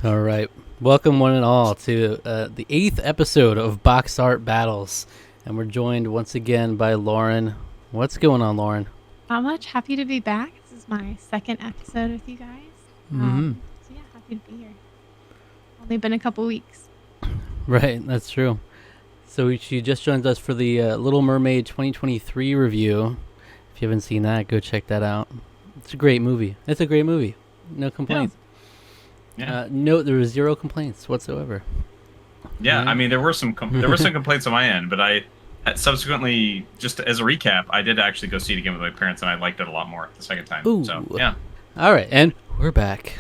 All right. Welcome, one and all, to the 8th episode of Box Art Battles. And we're joined once again by Lauren. What's going on, Lauren? Not much. Happy to be back. This is my second episode with you guys. So yeah, happy to be here. Only been a couple weeks. Right, that's true. So she just joined us for the Little Mermaid 2023 review. If you haven't seen that, go check that out. It's a great movie. No complaints. Yeah. No, there was zero complaints whatsoever. Yeah, Right. I mean, there were some complaints on my end, but I subsequently, just as a recap, I did actually go see it again with my parents, and I liked it a lot more the second time. Ooh. So yeah. All right, and we're back.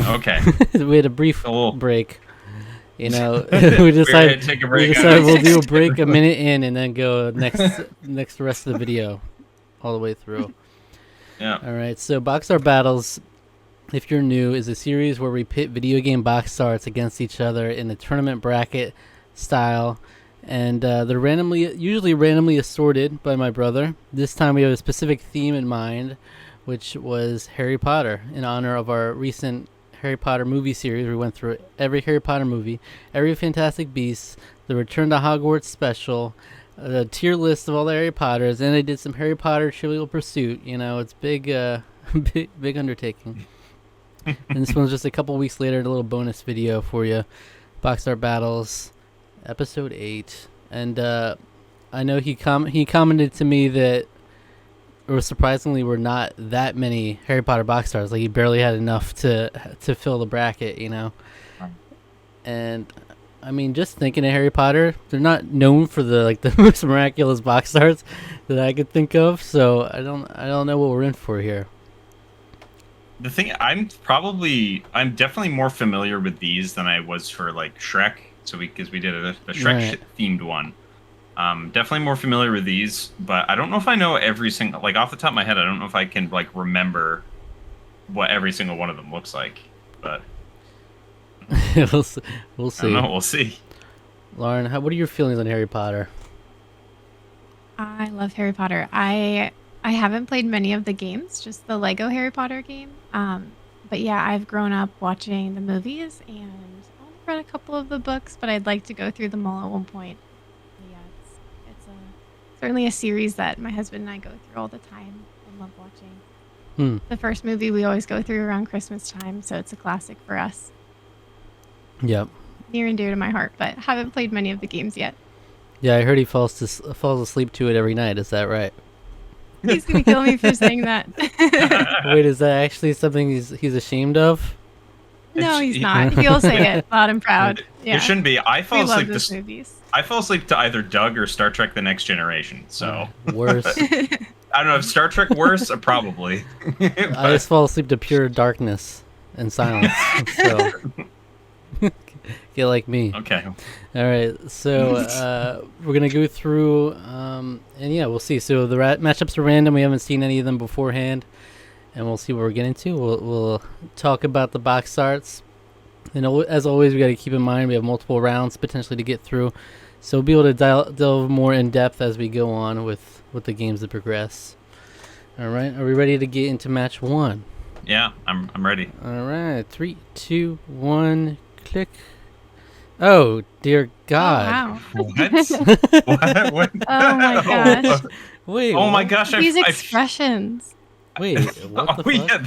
Okay. We had a brief Cool. break. We We're decided gonna take a break. we'll do a break a minute in and then go next rest of the video all the way through. Yeah. All right, so Box Art Battles, if you're new, is a series where we pit video game box arts against each other in a tournament bracket style, and they're usually randomly assorted by my brother. This time we have a specific theme in mind, which was Harry Potter, in honor of our recent Harry Potter movie series. We went through every Harry Potter movie, every Fantastic Beasts, the Return to Hogwarts special, the tier list of all the Harry Potters, and I did some Harry Potter Trivial Pursuit. You know, it's big undertaking. And this one's just a couple weeks later, a little bonus video for you. Box Art Battles, episode 8. And I know he commented to me that surprisingly were not that many Harry Potter box arts. Like, he barely had enough to fill the bracket, you know. And I mean, just thinking of Harry Potter, they're not known for the most miraculous box arts that I could think of. So I don't know what we're in for here. The thing, I'm definitely more familiar with these than I was for like Shrek. So because we did a Shrek themed one. Definitely more familiar with these, but I don't know if I know every single, like off the top of my head, I don't know if I can like remember what every single one of them looks like. But We'll see. I don't know, we'll see. Lauren, what are your feelings on Harry Potter? I love Harry Potter. I haven't played many of the games, just the Lego Harry Potter game. But yeah, I've grown up watching the movies and I've read a couple of the books, but I'd like to go through them all at one point. But yeah, it's certainly a series that my husband and I go through all the time and love watching. The first movie we always go through around Christmas time, so it's a classic for us. Yep. Near and dear to my heart, but haven't played many of the games yet. Yeah, I heard he falls asleep to it every night. Is that right? He's gonna kill me for saying that. Wait, is that actually something he's ashamed of? No, he's not. He'll say it loud and proud. Yeah. It shouldn't be. I We fall love asleep those movies. I fall asleep to either Doug or Star Trek: The Next Generation. So Worse. I don't know if Star Trek worse, probably. I just fall asleep to pure darkness and silence. So get like me. Okay. All right, so we're gonna go through, and yeah, we'll see. So the matchups are random. We haven't seen any of them beforehand, and we'll see what we're getting to. We'll talk about the box arts, and as always, we got to keep in mind we have multiple rounds potentially to get through, so we'll be able to delve more in depth as we go on with the games that progress. All right, are we ready to get into match 1? Yeah, I'm ready. All right, 3, 2, 1, click. Oh dear God! Oh, wow. What? What? Oh my gosh. Wait. Oh my what? gosh! These expressions. Wait. What the fuck? Yeah,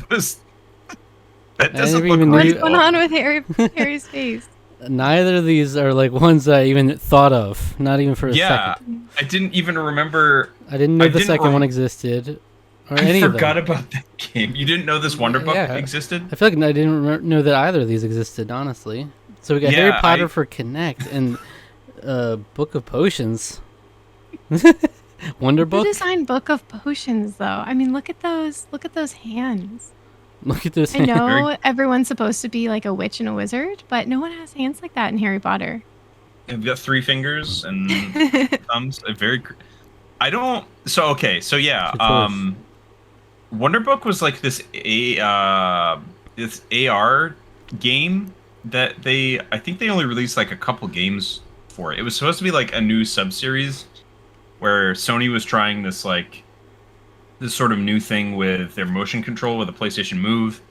that I doesn't never look even right. knew- What's going on with Harry's face? Neither of these are like ones I even thought of. Not even for a Yeah, second. I didn't even remember. I didn't know I the didn't second rem- one existed, or I any of forgot them. about that game. You didn't know this Wonder Book Yeah. existed? I feel like I didn't know that either of these existed. Honestly, so we got Yeah, Harry Potter I- for Connect and Book of Potions. Wonder Who Book. designed Book of Potions, though? I mean, look at those. Look at those hands. Look at this. I know everyone's supposed to be like a witch and a wizard, but no one has hands like that in Harry Potter. I've got 3 fingers and thumbs. I don't. So okay. So yeah. Of course. Wonder Book was like this this AR game that I think they only released like a couple games for it. It was supposed to be like a new sub-series where Sony was trying this sort of new thing with their motion control with the PlayStation Move.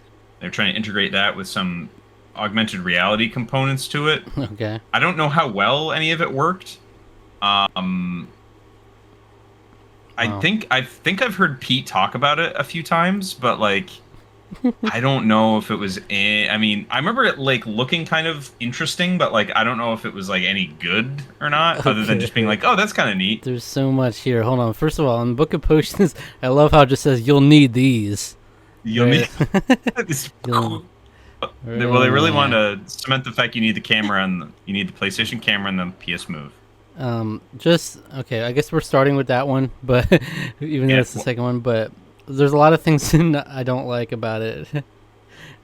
They're trying to integrate that with some augmented reality components to it. Okay. I don't know how well any of it worked. Um, Wow. I think I've heard Pete talk about it a few times, but like I don't know if it was. I mean, I remember it like looking kind of interesting, but like I don't know if it was like any good or not, other than just being Okay. like, oh, that's kind of neat. There's so much here. Hold on. First of all, in the Book of Potions, I love how it just says you'll need these. You'll Right. need. This- You'll, well, they really want right. to cement the fact you need the camera and you need the PlayStation camera and the PS Move. Just okay. I guess we're starting with that one, but even though Yeah. it's the second one, but there's a lot of things I don't like about it.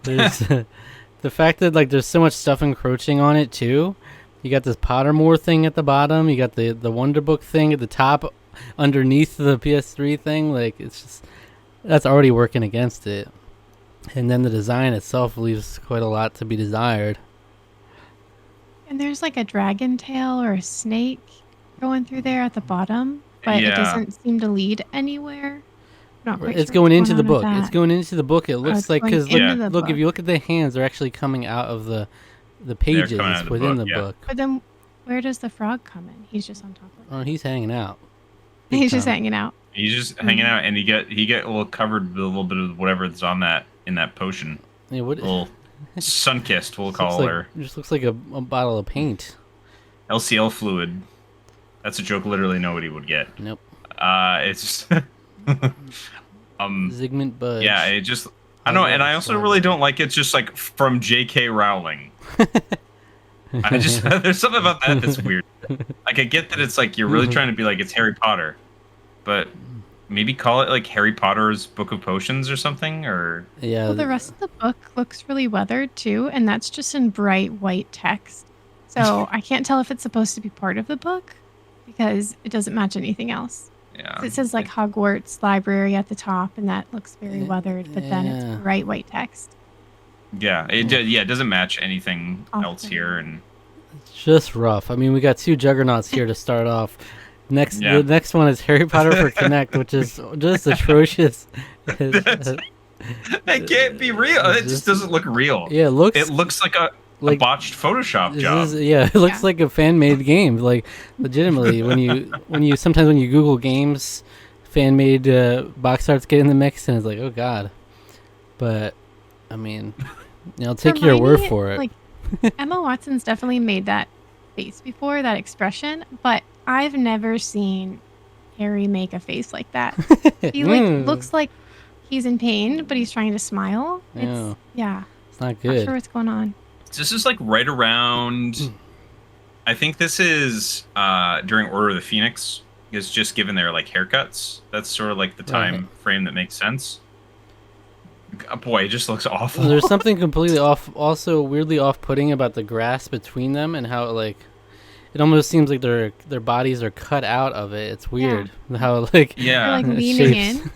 There's the fact that like there's so much stuff encroaching on it too. You got this Pottermore thing at the bottom. You got the Wonder Book thing at the top, underneath the PS3 thing. Like it's just that's already working against it. And then the design itself leaves quite a lot to be desired. And there's like a dragon tail or a snake going through there at the bottom, but it Yeah. doesn't seem to lead anywhere. I'm not quite It's sure going what's into the on with book. It's that. going into the book. It Oh, looks it's like going because Yeah. into the look, book. if you look at the hands, they're actually coming out of the They're pages coming out of the within book, the yeah. book. But then where does the frog come in? He's just on top of Oh, it. he's hanging out. Big He's just time. hanging out. He's just hanging out, and he get a little covered with a little bit of whatever's on that in that potion. Yeah, what? A little sun-kissed, we'll Just looks call like, her. just looks like a bottle of paint. LCL fluid. That's a joke literally nobody would get. Nope. It's Zygmunt Budge. yeah, it just I know, and I also really don't like it's just like from J.K. Rowling. I just there's something about that that's weird. Like I get that it's like you're really trying to be like it's Harry Potter, but maybe call it like Harry Potter's Book of Potions or something, or Yeah. Well, the rest of the book looks really weathered too, and that's just in bright white text. So I can't tell if it's supposed to be part of the book because it doesn't match anything else. yeah. It says like Hogwarts Library at the top, and that looks very weathered, but then Yeah. it's bright white text. Yeah, it doesn't match anything else Often. here, and It's just rough. I mean, we got two juggernauts here to start off. Next, Yeah. the next one is Harry Potter for Connect, which is just atrocious. that can't be real. It just doesn't look real. Yeah, It looks like a botched Photoshop job. It looks Yeah. like a fan made game. Like legitimately, when you sometimes when you Google games, fan made box arts get in the mix, and it's like, oh god. But I mean, I'll take your word Hermione, for it. Like Emma Watson's definitely made that face before, that expression, but I've never seen Harry make a face like that. He like Mm. looks like he's in pain, but he's trying to smile. Yeah. Yeah, It's not not good. sure what's going on. This is like right around. I think this is during Order of the Phoenix. Is just given their like haircuts. That's sort of like the time frame that makes sense. Boy, it just looks awful. There's something completely off, also weirdly off-putting about the grass between them and how like it almost seems like their bodies are cut out of it. It's weird how like Yeah, They're like it leaning shapes.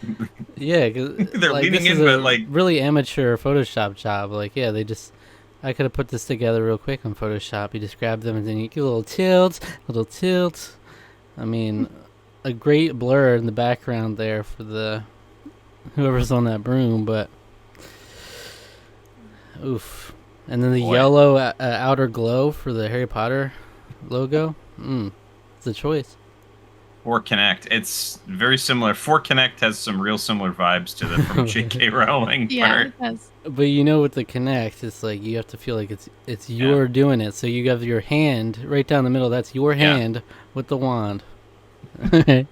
in. Yeah, 'cause, They're like, leaning this is in, a but, like- really amateur Photoshop job. Like, yeah, I could have put this together real quick on Photoshop. You just grab them and then you get a little tilt. I mean, a great blur in the background there for the whoever's on that broom, but oof. And then the Boy. yellow outer glow for the Harry Potter logo. It's a choice. For Connect, it's very similar. For Connect has some real similar vibes to the from J.K. Rowling Yeah, part. it does. But you know, with the Connect, it's like you have to feel like it's you're doing it. So you have your hand right down the middle. That's your Yeah. hand with the wand. I think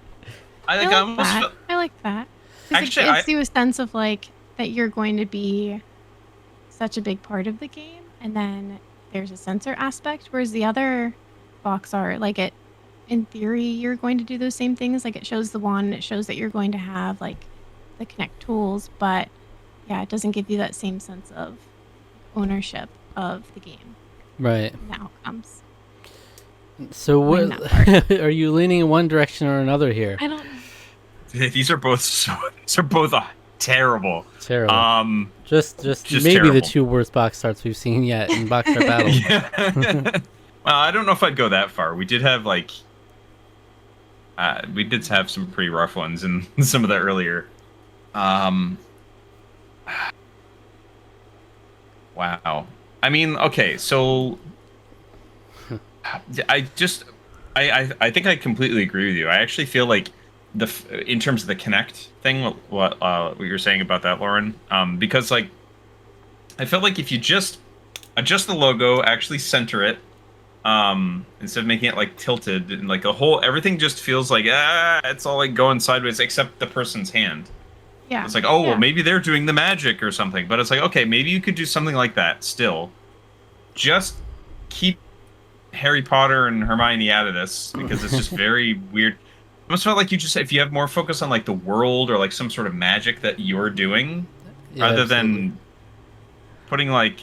I I like almost that. felt- I like that. 'Cause Actually, it gives you a sense of like that you're going to be such a big part of the game, and then there's a sensor aspect. Whereas the other box art, like it, in theory, you're going to do those same things. Like it shows the wand, it shows that you're going to have like the Connect tools, but yeah, it doesn't give you that same sense of ownership of the game Right. and the outcomes. So Like what that are you leaning in one direction or another here? I don't. these are both terrible. Terrible. Just just maybe the terrible. two worst box arts we've seen yet in box art battles. Yeah. Well, I don't know if I'd go that far. We did have like we did have some pretty rough ones in some of the earlier. Wow. I mean, okay, so I just I think I completely agree with you. I actually feel like in terms of the Connect thing, what you were saying about that, Lauren, because like I felt like if you just adjust the logo, actually center it, instead of making it like tilted and like everything just feels like it's all like going sideways except the person's hand. Yeah. It's like, oh, well, maybe they're doing the magic or something. But it's like, okay, maybe you could do something like that still. Just keep Harry Potter and Hermione out of this because it's just very weird. I almost felt like if you have more focus on like the world or like some sort of magic that you're doing, rather than putting like,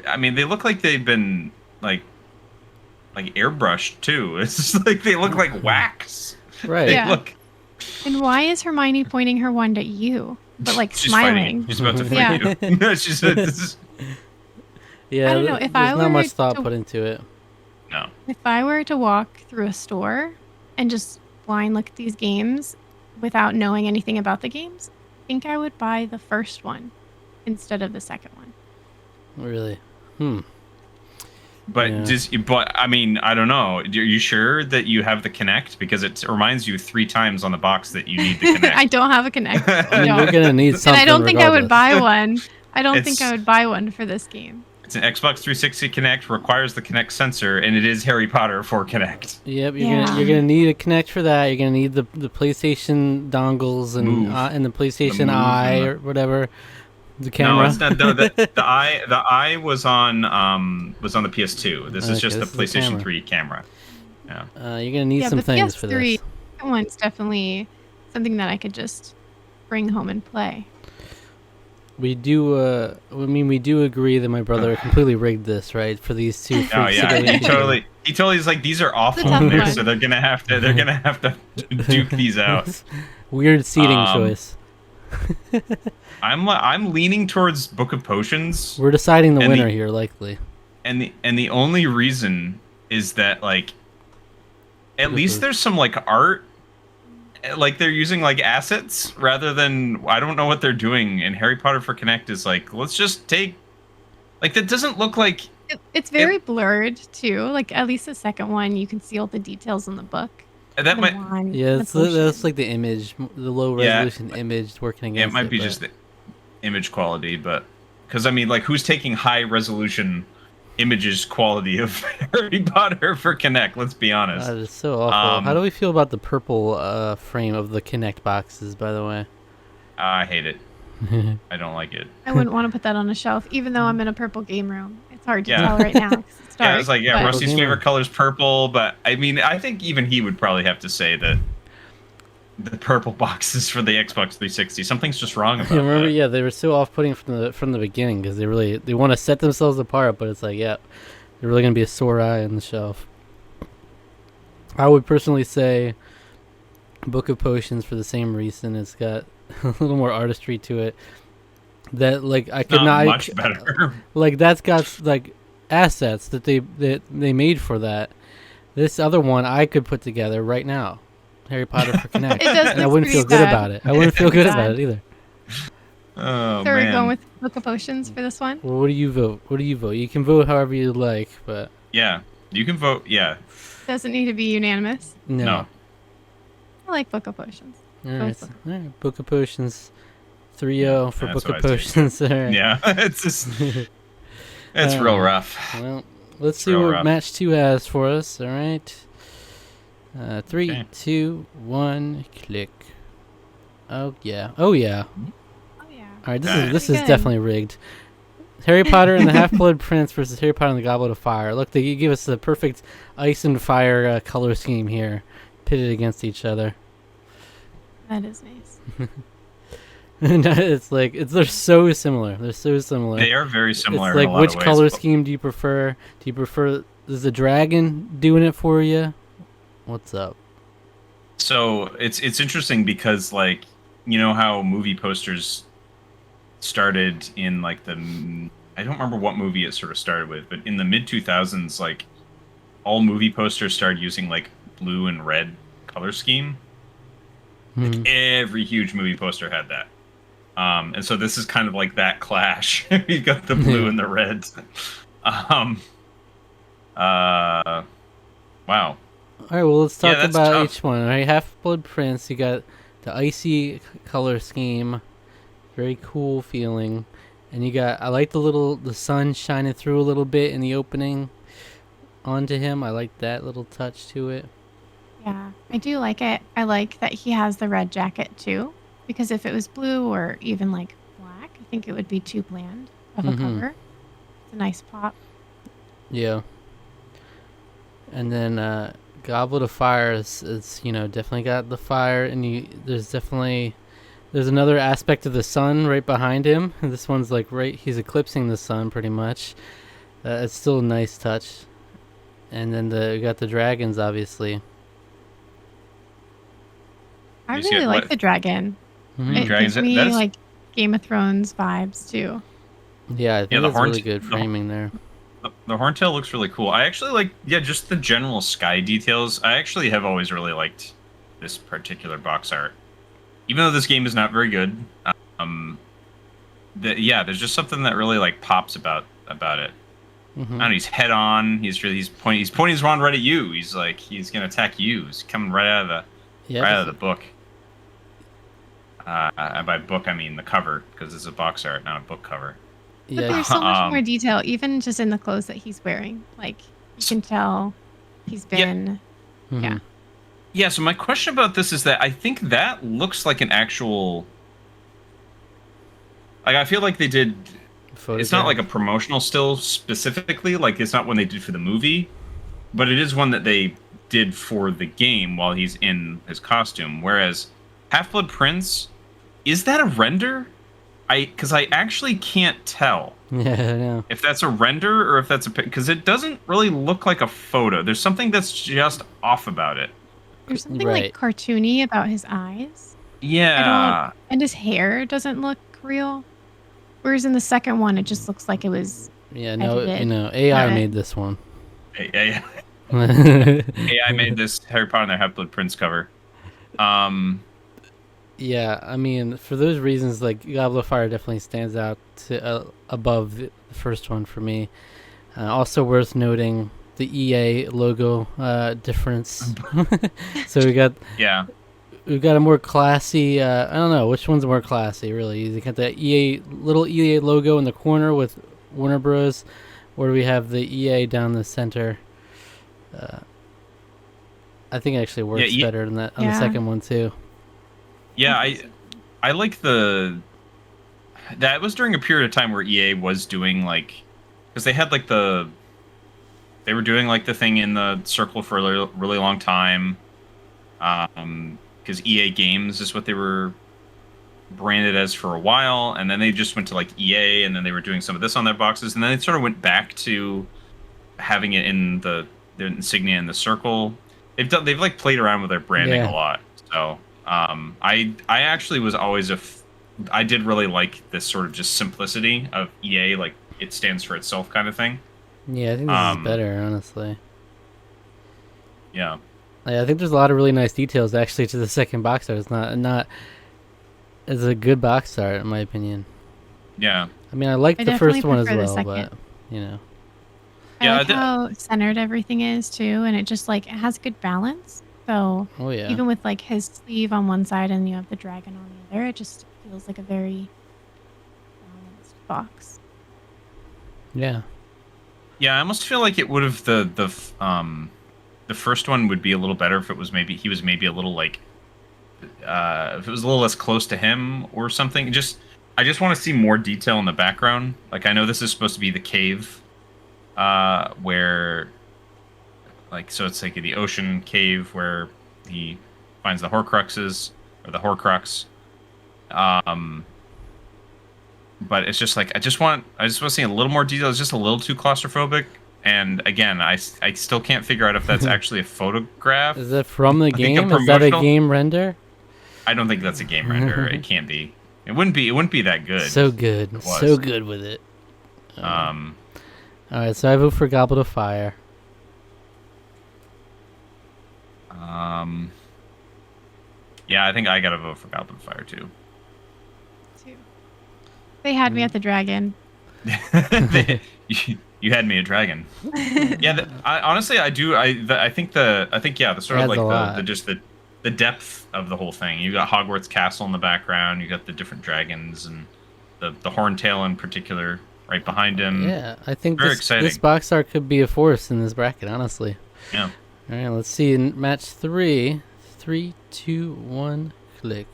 I mean, they look like they've been like airbrushed too. It's just like they look like wax. Right. They look. And why is Hermione pointing her wand at you, but like She's smiling? Fighting. She's about to fight you. No, she's. Yeah, I don't know. If there's I were not much thought put into it. No. If I were to walk through a store and just blind look at these games without knowing anything about the games, I think I would buy the first one instead of the second one. Really? But I mean, I don't know. Are you sure that you have the Connect? Because it reminds you 3 times on the box that you need the Connect. I don't have a Connect. I mean, you're gonna need something. And I don't think I would regardless. buy one. I don't think I would buy one for this game. It's an Xbox 360 Connect, requires the Connect sensor, and it is Harry Potter for Connect. Yep, you're gonna need a Connect for that. You're gonna need the PlayStation dongles and the PlayStation Eye or whatever. The camera. No, it's not. The eye was on the PS2. This is just the PlayStation 3 camera. Yeah. You're gonna need some things for this. That one's definitely something that I could just bring home and play. We do. We do agree that my brother completely rigged this, right? For these two. Oh yeah, he totally is like, these are awful in there, so they're gonna have to duke these out. Weird seating choice. I'm leaning towards Book of Potions. We're deciding the winner here, likely. And the only reason is that like, at least there's some like art. Like they're using like assets rather than, I don't know what they're doing. And Harry Potter for Connect is like, let's just take, like, that doesn't look like it's very blurred too. Like at least the second one, you can see all the details in the book. That might, that's like the image, the low resolution image working against it. It might be just the image quality, but because I mean, like, who's taking high resolution images quality of Harry Potter for Connect? Let's be honest. That is so awful. How do we feel about the purple frame of the Connect boxes, by the way? I hate it. I don't like it. I wouldn't want to put that on a shelf, even though I'm in a purple game room. It's hard to tell right now. It's dark, it's like, Rusty's favorite color is purple, but I mean, I think even he would probably have to say that the purple boxes for the Xbox 360, something's just wrong about remember, that. they were so off-putting from the beginning because they want to set themselves apart, but it's like, they're really gonna be a sore eye on the shelf. I would personally say Book of Potions for the same reason. It's got a little more artistry to it. That like I could not much better. Like that's got like assets that they made for that. This other one I could put together right now. Harry Potter for Connect. And I wouldn't feel good about it. I wouldn't feel good about it either. Oh, so we're going with Book of Potions for this one? Well, what do you vote? You can vote however you like, but... Yeah, you can vote, yeah. Doesn't need to be unanimous. No. I like Book of Potions. All right. Book of Potions. 3-0 for Book of Potions. Right. Yeah, it's just... it's real rough. Well, let's see what match 2 has for us, all right? 3, 2, 1, click. Oh yeah. Oh yeah. All right, this is definitely rigged. Harry Potter and the Half-Blood Prince versus Harry Potter and the Goblet of Fire. Look, they give us the perfect ice and fire color scheme here, pitted against each other. That is nice. It's like they're so similar. They're so similar. They are very similar. It's like, in a lot which of ways, color scheme do you prefer? Do you prefer is the dragon doing it for you? What's up? So it's interesting because, like, you know how movie posters started in like I don't remember what movie it sort of started with, but in the mid 2000s, like, all movie posters started using like blue and red color scheme. Like every huge movie poster had that. And so this is kind of like that clash. You've got the blue and the red. Wow. All right, well, let's Yeah, talk that's about tough. each one. All right, Half-Blood Prince, you got the icy color scheme, very cool feeling, and you got, I like the sun shining through a little bit in the opening onto him. I like that little touch to it. Yeah, I do like it. I like that he has the red jacket too, because if it was blue or even like black, I think it would be too bland of a cover. It's a nice pop. Yeah. And then Goblet of Fire is definitely got the fire, and there's another aspect of the sun right behind him. And this one's like he's eclipsing the sun pretty much. It's still a nice touch. And then we got the dragons, obviously. I really like the dragon. It Dragons, gives me that's, like Game of Thrones vibes too. Yeah, I think the that's really good framing there. The horntail looks really cool. I actually like, just the general sky details. I actually have always really liked this particular box art, even though this game is not very good. There's just something that really like pops about it. And he's head on. He's pointing his wand right at you. He's like, he's gonna attack you. He's coming right out of the book. And by book I mean the cover, because it's a box art, not a book cover. But there's so much more detail, even just in the clothes that he's wearing. Like, you can tell he's been... Yeah. Yeah, so my question about this is that I think that looks like an actual... Like, I feel like they did... It's not like a promotional still specifically, like it's not one they did for the movie, but it is one that they did for the game while he's in his costume. Whereas Half-Blood Prince, is that a render? Because I actually can't tell if that's a render or if that's because it doesn't really look like a photo. There's something that's just off about it. There's something like cartoony about his eyes. Yeah. And his hair doesn't look real. Whereas in the second one, it just looks like it was. Yeah, no, AI made this one. AI made this Harry Potter and the Half-Blood Prince cover. Yeah, I mean, for those reasons, like Goblet of Fire definitely stands out to above the first one for me. Also worth noting the EA logo difference. So we've got a more classy. I don't know which one's more classy, really. You got the little EA logo in the corner with Warner Bros, or we have the EA down the center. I think it actually works better than that on the second one too. Yeah, I like that was during a period of time where EA was doing like, because they had like they were doing like the thing in the circle for a really long time, because EA Games is what they were branded as for a while, and then they just went to like EA, and then they were doing some of this on their boxes, and then they sort of went back to having it in the insignia in the circle. They've like played around with their branding a lot, so. I actually was always I did really like this sort of just simplicity of EA, like it stands for itself kind of thing. Yeah, I think this is better, honestly. Yeah. I think there's a lot of really nice details actually to the second box art. It's a good box art in my opinion. Yeah. I mean, I like the first one as well, but I like how centered everything is too, and it just like it has good balance. So even with like his sleeve on one side and you have the dragon on the other, it just feels like a very balanced box. Yeah. Yeah, I almost feel like it would have the first one would be a little better if it was he was maybe a little like if it was a little less close to him or something. I just want to see more detail in the background. Like I know this is supposed to be the cave where like, so it's like the ocean cave where he finds the Horcruxes, or the Horcrux. But it's just like, I just want to see a little more detail. It's just a little too claustrophobic. And again, I still can't figure out if that's actually a photograph. Is it from the game? Is that a game render? I don't think that's a game render. It can't be. It wouldn't be that good. So good. So good with it. All right, so I vote for Goblet of Fire. Yeah, I think I gotta vote for Goblet of Fire too. They had me at the dragon. You had me a dragon. Yeah, honestly, I do. I think yeah, the sort of Adds a like lot. just the depth of the whole thing. You got Hogwarts Castle in the background. You got the different dragons and the Horntail in particular right behind him. Yeah, I think Very this exciting. box art could be a force in this bracket, honestly. Yeah. All right, let's see. In match 3, 3, 2, 1, click.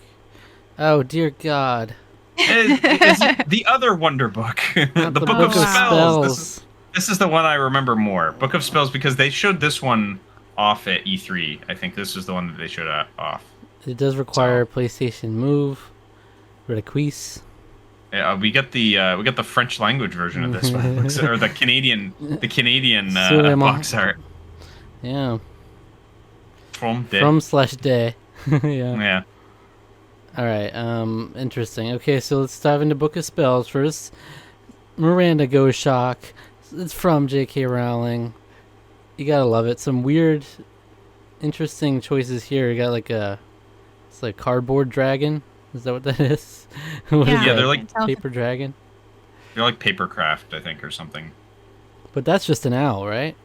Oh dear God! It's the other Wonder Book, Not the Book Book of of Spells. This is the one I remember more. Book of Spells, because they showed this one off at E3. I think this was the one that they showed off. It does require PlayStation Move, Requise. Yeah, we got the French language version of this one, or the Canadian box art. Yeah. From /day. Yeah. Yeah. All right. Interesting. Okay, so let's dive into Book of Spells first. Miranda Goes Shock. It's from J.K. Rowling. You gotta love it. Some weird, interesting choices here. You got it's like cardboard dragon. Is that what that is? What is Yeah, Yeah, that? they're like Paper dragon. they're like papercraft, I think, or something. But that's just an owl, right?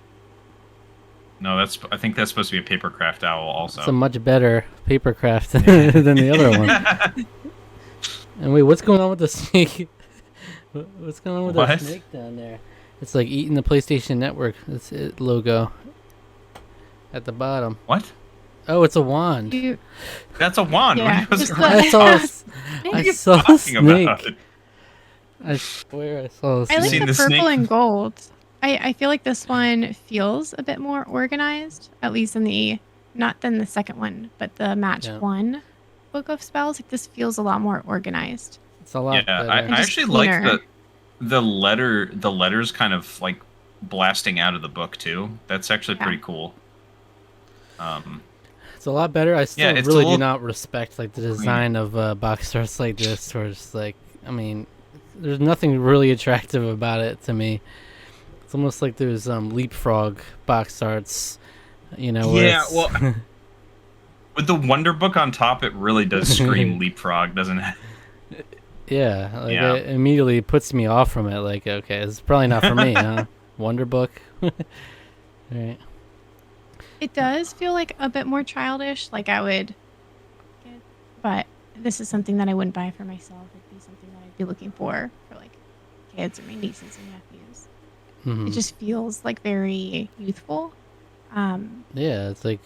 No, I think that's supposed to be a papercraft owl also. It's a much better papercraft than the other one. And wait, what's going on with the snake? What's going on with that snake down there? It's like eating the PlayStation Network logo at the bottom. What? Oh, it's a wand. That's a wand. Yeah, What was just I saw What are you a talking snake. about? I swear I saw a I snake. like seen the the purple snake? and gold. I feel like this one feels a bit more organized, at least in not than the second one, but the match Yeah. 1 Book of Spells. Like, this feels a lot more organized. It's a lot Yeah, better. I just actually like cleaner. the letters kind of like blasting out of the book too. That's actually pretty cool. It's a lot better. I still Yeah, it's a really do little not respect like the design of box arts like this, where it's like, I mean, there's nothing really attractive about it to me. It's almost like there's leapfrog box arts, you know. Where Yeah, it's- well, with the Wonder Book on top, it really does scream leapfrog, doesn't it? yeah, like Yeah. it immediately puts me off from it. Like, okay, it's probably not for me, huh? Wonder Book. All right. It does feel like a bit more childish, like I would get, but this is something that I wouldn't buy for myself. It'd be something that I'd be looking for like kids or my nieces and nephews. Mhm. It just feels like very youthful. Yeah, it's like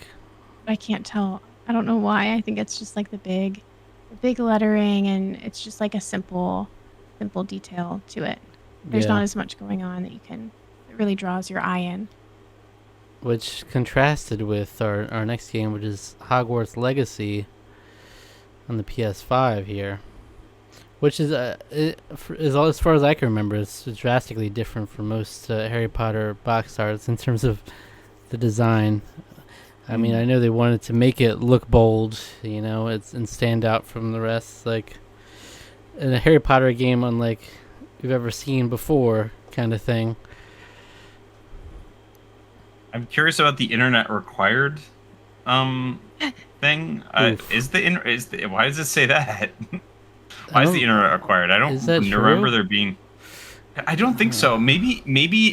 I can't tell. I don't know why. I think it's just like the big lettering, and it's just like a simple detail to it. There's yeah. not as much going on that it really draws your eye in. Which contrasted with our next game, which is Hogwarts Legacy on the PS5 here, which is as far as I can remember, it's drastically different from most Harry Potter box arts in terms of the design. I mean, I know they wanted to make it look bold, you know, and stand out from the rest, like in a Harry Potter game unlike you've ever seen before, kind of thing. I'm curious about the internet required thing. Why does it say that? Why is the internet required? I don't Is that remember true? there being. I don't think so. Maybe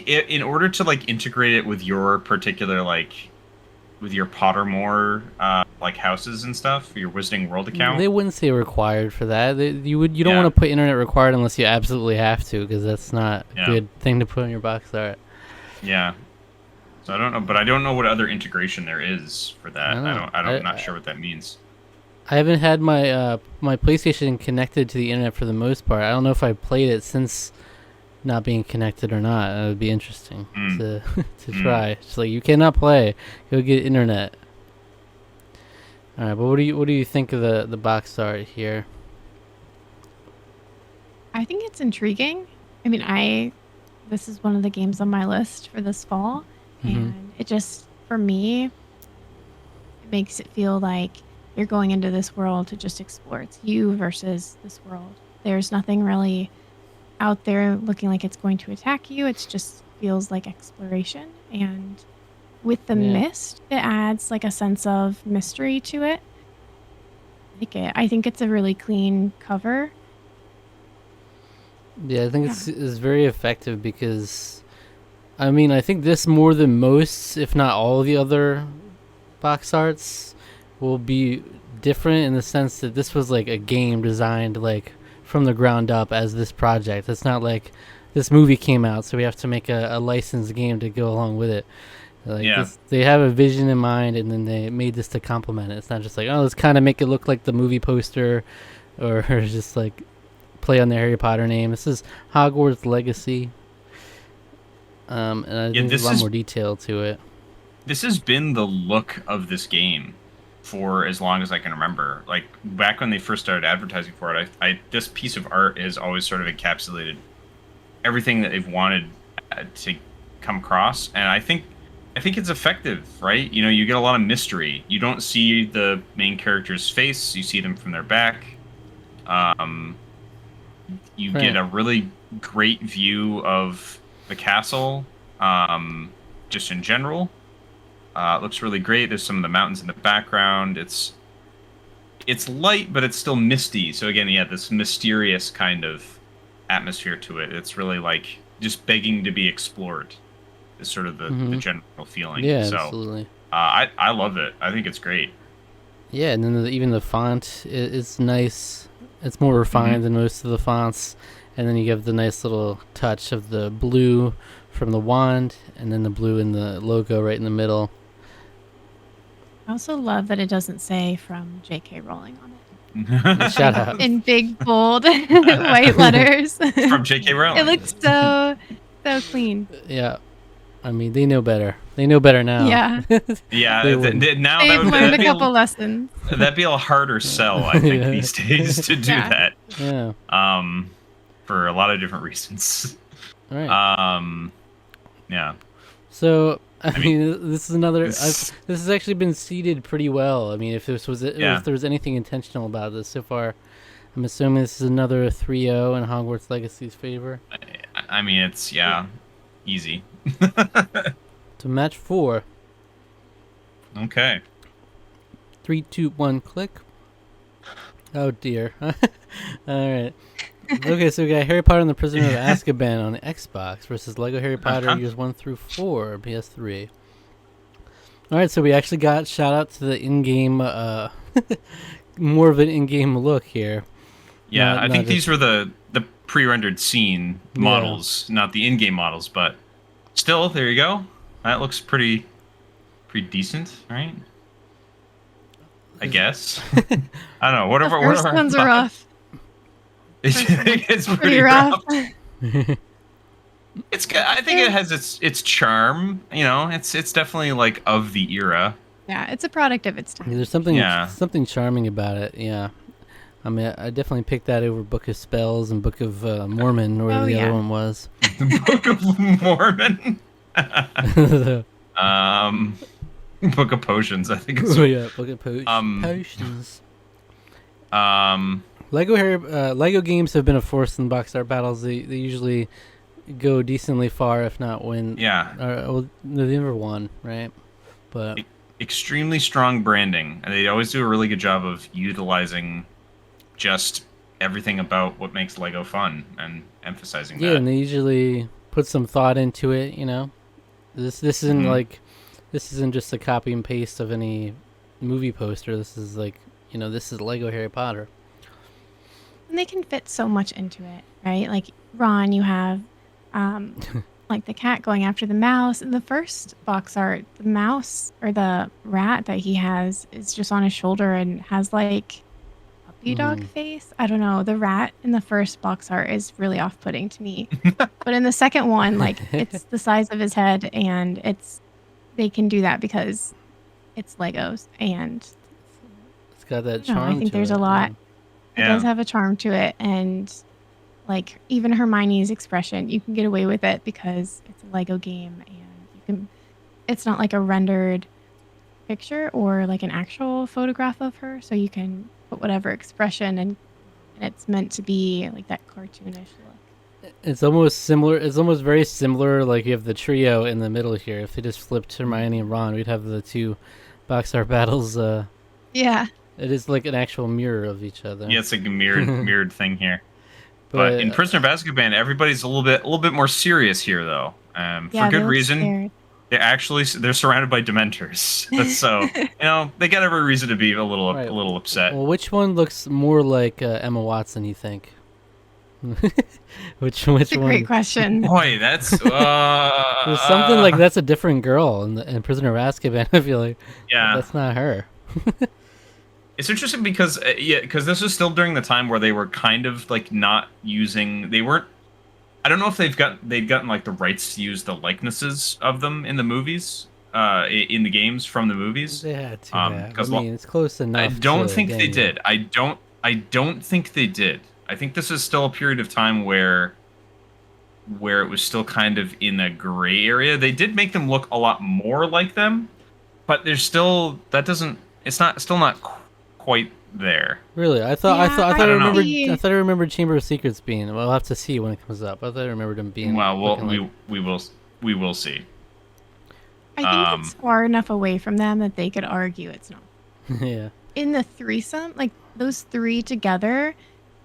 in order to like integrate it with your particular with your Pottermore like houses and stuff, your Wizarding World account. They wouldn't say required for that. You don't Yeah. want to put internet required unless you absolutely have to, because that's not a Yeah. good thing to put on your box art. Yeah. So I don't know, but I don't know what other integration there is for that. I'm not sure what that means. I haven't had my my PlayStation connected to the internet for the most part. I don't know if I played it since not being connected or not. It would be interesting to try. It's like, you cannot play. Go get internet. All right, but what do you think of the box art here? I think it's intriguing. I mean, this is one of the games on my list for this fall, and it just, for me, it makes it feel like you're going into this world to just explore. It's you versus this world. There's nothing really out there looking like it's going to attack you. It just feels like exploration, and with the mist, it adds like a sense of mystery to it. I think it's a really clean cover. Yeah, I think it's very effective because, I mean, I think this more than most, if not all of the other box arts, will be different in the sense that this was like a game designed like from the ground up as this project. It's not like this movie came out, so we have to make a licensed game to go along with it. Like they have a vision in mind, and then they made this to complement it. It's not just like, oh, let's kind of make it look like the movie poster, or just like play on the Harry Potter name. This is Hogwarts Legacy, and I think there's a lot more detail to it. This has been the look of this game for as long as I can remember. Like back when they first started advertising for it, I this piece of art has always sort of encapsulated everything that they've wanted to come across, and I think it's effective, right? You know, you get a lot of mystery. You don't see the main character's face; you see them from their back. You get a really great view of the castle, just in general. It looks really great. There's some of the mountains in the background. It's light, but it's still misty. So again, this mysterious kind of atmosphere to it. It's really like just begging to be explored. Is sort of the general feeling. Yeah, so, absolutely. I love it. I think it's great. Yeah, and then even the font is nice. It's more refined than most of the fonts. And then you have the nice little touch of the blue from the wand, and then the blue in the logo right in the middle. I also love that it doesn't say from J.K. Rowling on it. Shout out. In big, bold, white letters. From J.K. Rowling. It looks so clean. Yeah. I mean, they know better. They know better now. Yeah. Yeah. Now they've learned a couple lessons. That'd be a harder sell, I think, these days to do that. Yeah. For a lot of different reasons. All right. Yeah. So I mean, this is another. This has actually been seeded pretty well. I mean, if there was anything intentional about this so far, I'm assuming this is another 3-0 in Hogwarts Legacy's favor. I mean, it's easy. To match 4. Okay. 3, 2, 1, click. Oh dear. All right. Okay, so we got Harry Potter and the Prisoner of Azkaban on the Xbox versus Lego Harry Potter years 1 through 4 PS3. All right, so we actually got shout out to the in-game, more of an in-game look here. Yeah, I think these were the pre-rendered scene models, not the in-game models, but still, there you go. That looks pretty decent, right? I guess. I don't know. Whatever. The first ones are rough. It's pretty rough. It's good. I think it has its charm. You know, it's definitely like of the era. Yeah, it's a product of its time. There's something charming about it. Yeah, I mean, I definitely picked that over Book of Spells and Book of Mormon, or whatever the other one was. Book of Mormon. Book of Potions, I think. Book of Potions. Lego games have been a force in box art battles. They usually go decently far, if not win. Yeah. Well, they never won, right? But extremely strong branding, and they always do a really good job of utilizing just everything about what makes Lego fun and emphasizing that. Yeah, and they usually put some thought into it. You know, this isn't this isn't just a copy and paste of any movie poster. This is like, you know, this is Lego Harry Potter. And they can fit so much into it, right? Like Ron, you have like the cat going after the mouse. In the first box art, the mouse or the rat that he has is just on his shoulder and has like a puppy dog face. I don't know. The rat in the first box art is really off-putting to me. But in the second one, like it's the size of his head, and they can do that because it's Legos, and it's got that charm. I think there's a lot. It does have a charm to it, and like even Hermione's expression, you can get away with it because it's a Lego game, and it's not like a rendered picture or like an actual photograph of her, so you can put whatever expression, and it's meant to be like that cartoonish look. It's almost similar. It's almost very similar. Like you have the trio in the middle here. If they just flipped Hermione and Ron, we'd have the two box art battles. Yeah. It is like an actual mirror of each other. Yeah, it's like a mirrored thing here. But in Prisoner of Azkaban, everybody's a little bit more serious here, though. For good reason. Scared. They're surrounded by Dementors, so they got every reason to be a little upset. Well, which one looks more like Emma Watson? You think? which That's a one? great question. Boy, that's There's something like that's a different girl in Prisoner of Azkaban. I feel like that's not her. It's interesting because this was still during the time where they were kind of like not using. They weren't. I don't know if they'd gotten like the rights to use the likenesses of them in the movies, in the games from the movies. They had to. I mean, it's close enough. I don't think they did. I don't think they did. I think this is still a period of time where it was still kind of in a gray area. They did make them look a lot more like them, but there's still it's still not quite there. Really, I thought I remembered Chamber of Secrets being. Well, I'll have to see when it comes up. I thought I remembered them being. Well, we will see. I think it's far enough away from them that they could argue it's not. Yeah. In the threesome, like those three together,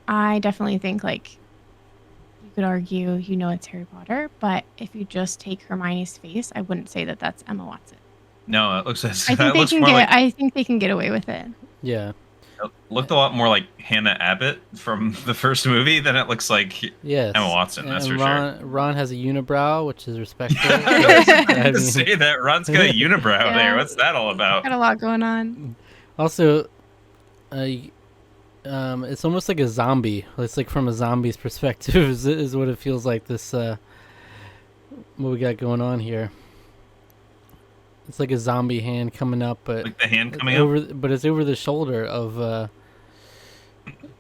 I definitely think like you could argue, it's Harry Potter, but if you just take Hermione's face, I wouldn't say that that's Emma Watson. No, it looks. I think they can get away with it. Yeah. It looked a lot more like Hannah Abbott from the first movie than it looks like Emma Watson. That's for sure. Ron has a unibrow, which is respectful. I was say that Ron's got a unibrow there. What's that all about? Got a lot going on. Also, it's almost like a zombie. It's like from a zombie's perspective is what it feels like. This what we got going on here. It's like a zombie hand coming up, but like the hand coming up. But it's over the shoulder of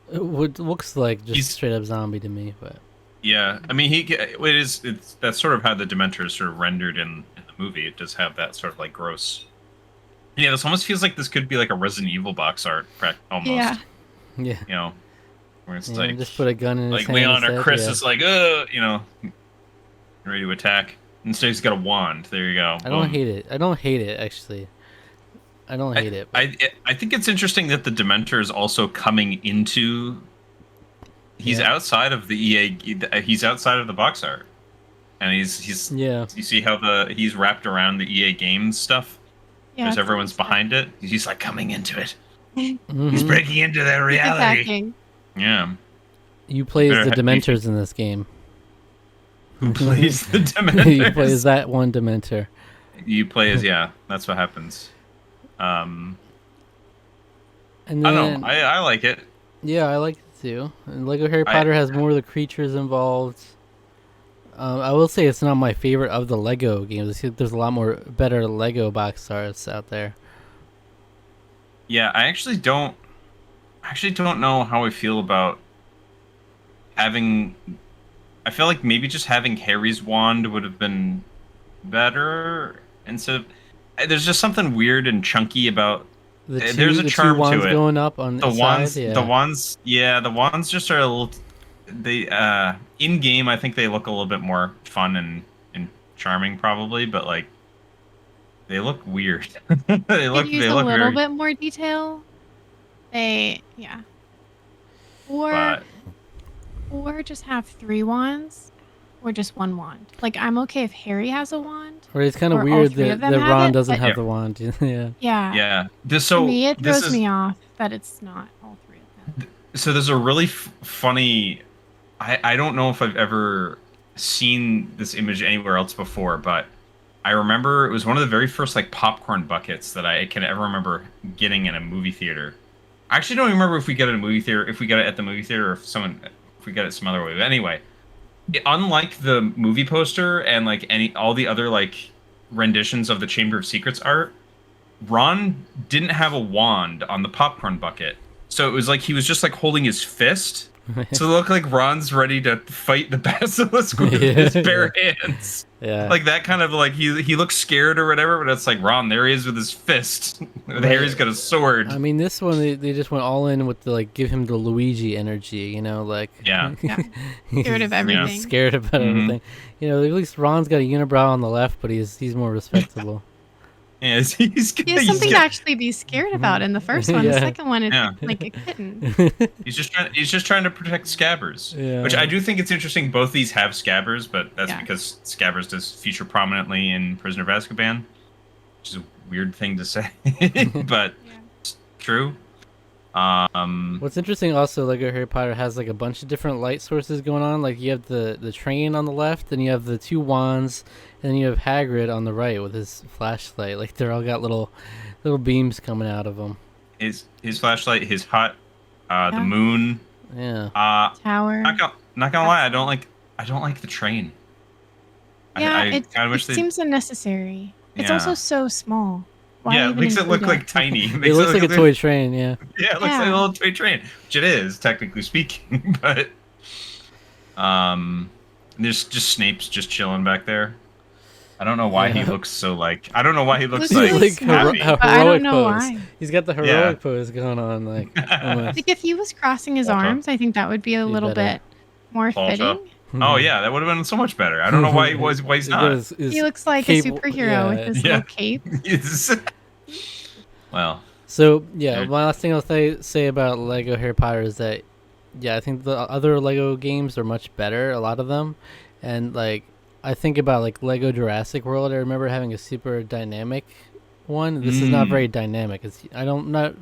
what looks like just straight up zombie to me. But yeah, I mean, that's sort of how the Dementor is sort of rendered in the movie. It does have that sort of like gross. Yeah, this almost feels like this could be like a Resident Evil box art, almost. Yeah. Where it's like just put a gun in his hand. Like Leon or Chris is like, ready to attack. Instead, he's got a wand. There you go. I don't hate it. Actually. I don't hate it. I think it's interesting that the Dementor is also coming into. He's outside of the EA. He's outside of the box art, and he's. You see how he's wrapped around the EA Games stuff. Yeah, because everyone's behind it. He's like coming into it. Mm-hmm. He's breaking into their reality. Yeah. You play as the Dementors in this game. Who plays the Dementors? You play as that one Dementor. You play as that's what happens. And then, I don't know. I like it. Yeah, I like it too. And Lego Harry Potter has more of the creatures involved. I will say it's not my favorite of the Lego games. There's a lot more better Lego box arts out there. Yeah, I actually don't know how I feel about having. I feel like maybe just having Harry's wand would have been better instead of. There's just something weird and chunky about. There's a charm to it. Going up on the wands. Side, the wands. Yeah, the wands just are a little. They in game, I think they look a little bit more fun and charming, probably, but like. They look weird. they look a little bit more detail. Or just have 3 wands, or just 1 wand. Like I'm okay if Harry has a wand. Or it's kind of weird that Ron doesn't have the wand. Yeah. Yeah. For me, it throws me off that it's not all 3 of them. So there's a really funny. I don't know if I've ever seen this image anywhere else before, but. I remember it was one of the very first like popcorn buckets that I can ever remember getting in a movie theater. I actually don't remember if we got it at the movie theater, or if we got it some other way. But anyway, unlike the movie poster and like all the other like renditions of the Chamber of Secrets art, Ron didn't have a wand on the popcorn bucket. So it was like he was just like holding his fist. So it looked like Ron's ready to fight the basilisk with his bare hands. Yeah. Like that kind of like he looks scared or whatever, but it's like Ron, there he is with his fist. Harry's got a sword. I mean, this one they just went all in with the like give him the Luigi energy, like scared of everything. Scared about everything. At least Ron's got a unibrow on the left, but he's more respectable. Yeah, He has something to actually be scared about in the first one. The Yeah. second one, it's Yeah. like a kitten. He's just trying to protect Scabbers. Yeah. Which I do think it's interesting. Both these have Scabbers, but that's Yeah. because Scabbers does feature prominently in Prisoner of Azkaban, which is a weird thing to say, but Yeah. it's true. What's interesting also, Lego Harry Potter has like a bunch of different light sources going on. Like you have the train on the left, then you have the two wands, and then you have Hagrid on the right with his flashlight. Like they're all got little beams coming out of them. His flashlight, his hut, the Yeah. moon. Yeah. Tower. Not gonna lie, I don't like the train. Yeah, I it kind of wish they. seems unnecessary. It's Yeah. also so small. Why Yeah, it even makes it look include like tiny. It looks like a toy train. Yeah. Yeah, it looks like a little toy train, which it is technically speaking. But there's just Snape's just chilling back there. I don't know why he looks so like. I don't know why he looks Looks like like happy. a But I heroic don't know pose. why. He's got the heroic pose going on. Like almost. Like if he was crossing his Walter. arms, I think that would be a Be little better. bit more Walter. fitting. Oh yeah, that would have been so much better. I don't know why he's not. He looks like cape- a superhero yeah. with this Yeah. little cape. Yes. Well, So yeah, Yeah. my last thing I'll say about Lego Harry Potter is that I think the other Lego games are much better, a lot of them, and like I think about like Lego Jurassic World. I remember having a super dynamic one. This is not very dynamic. I'm not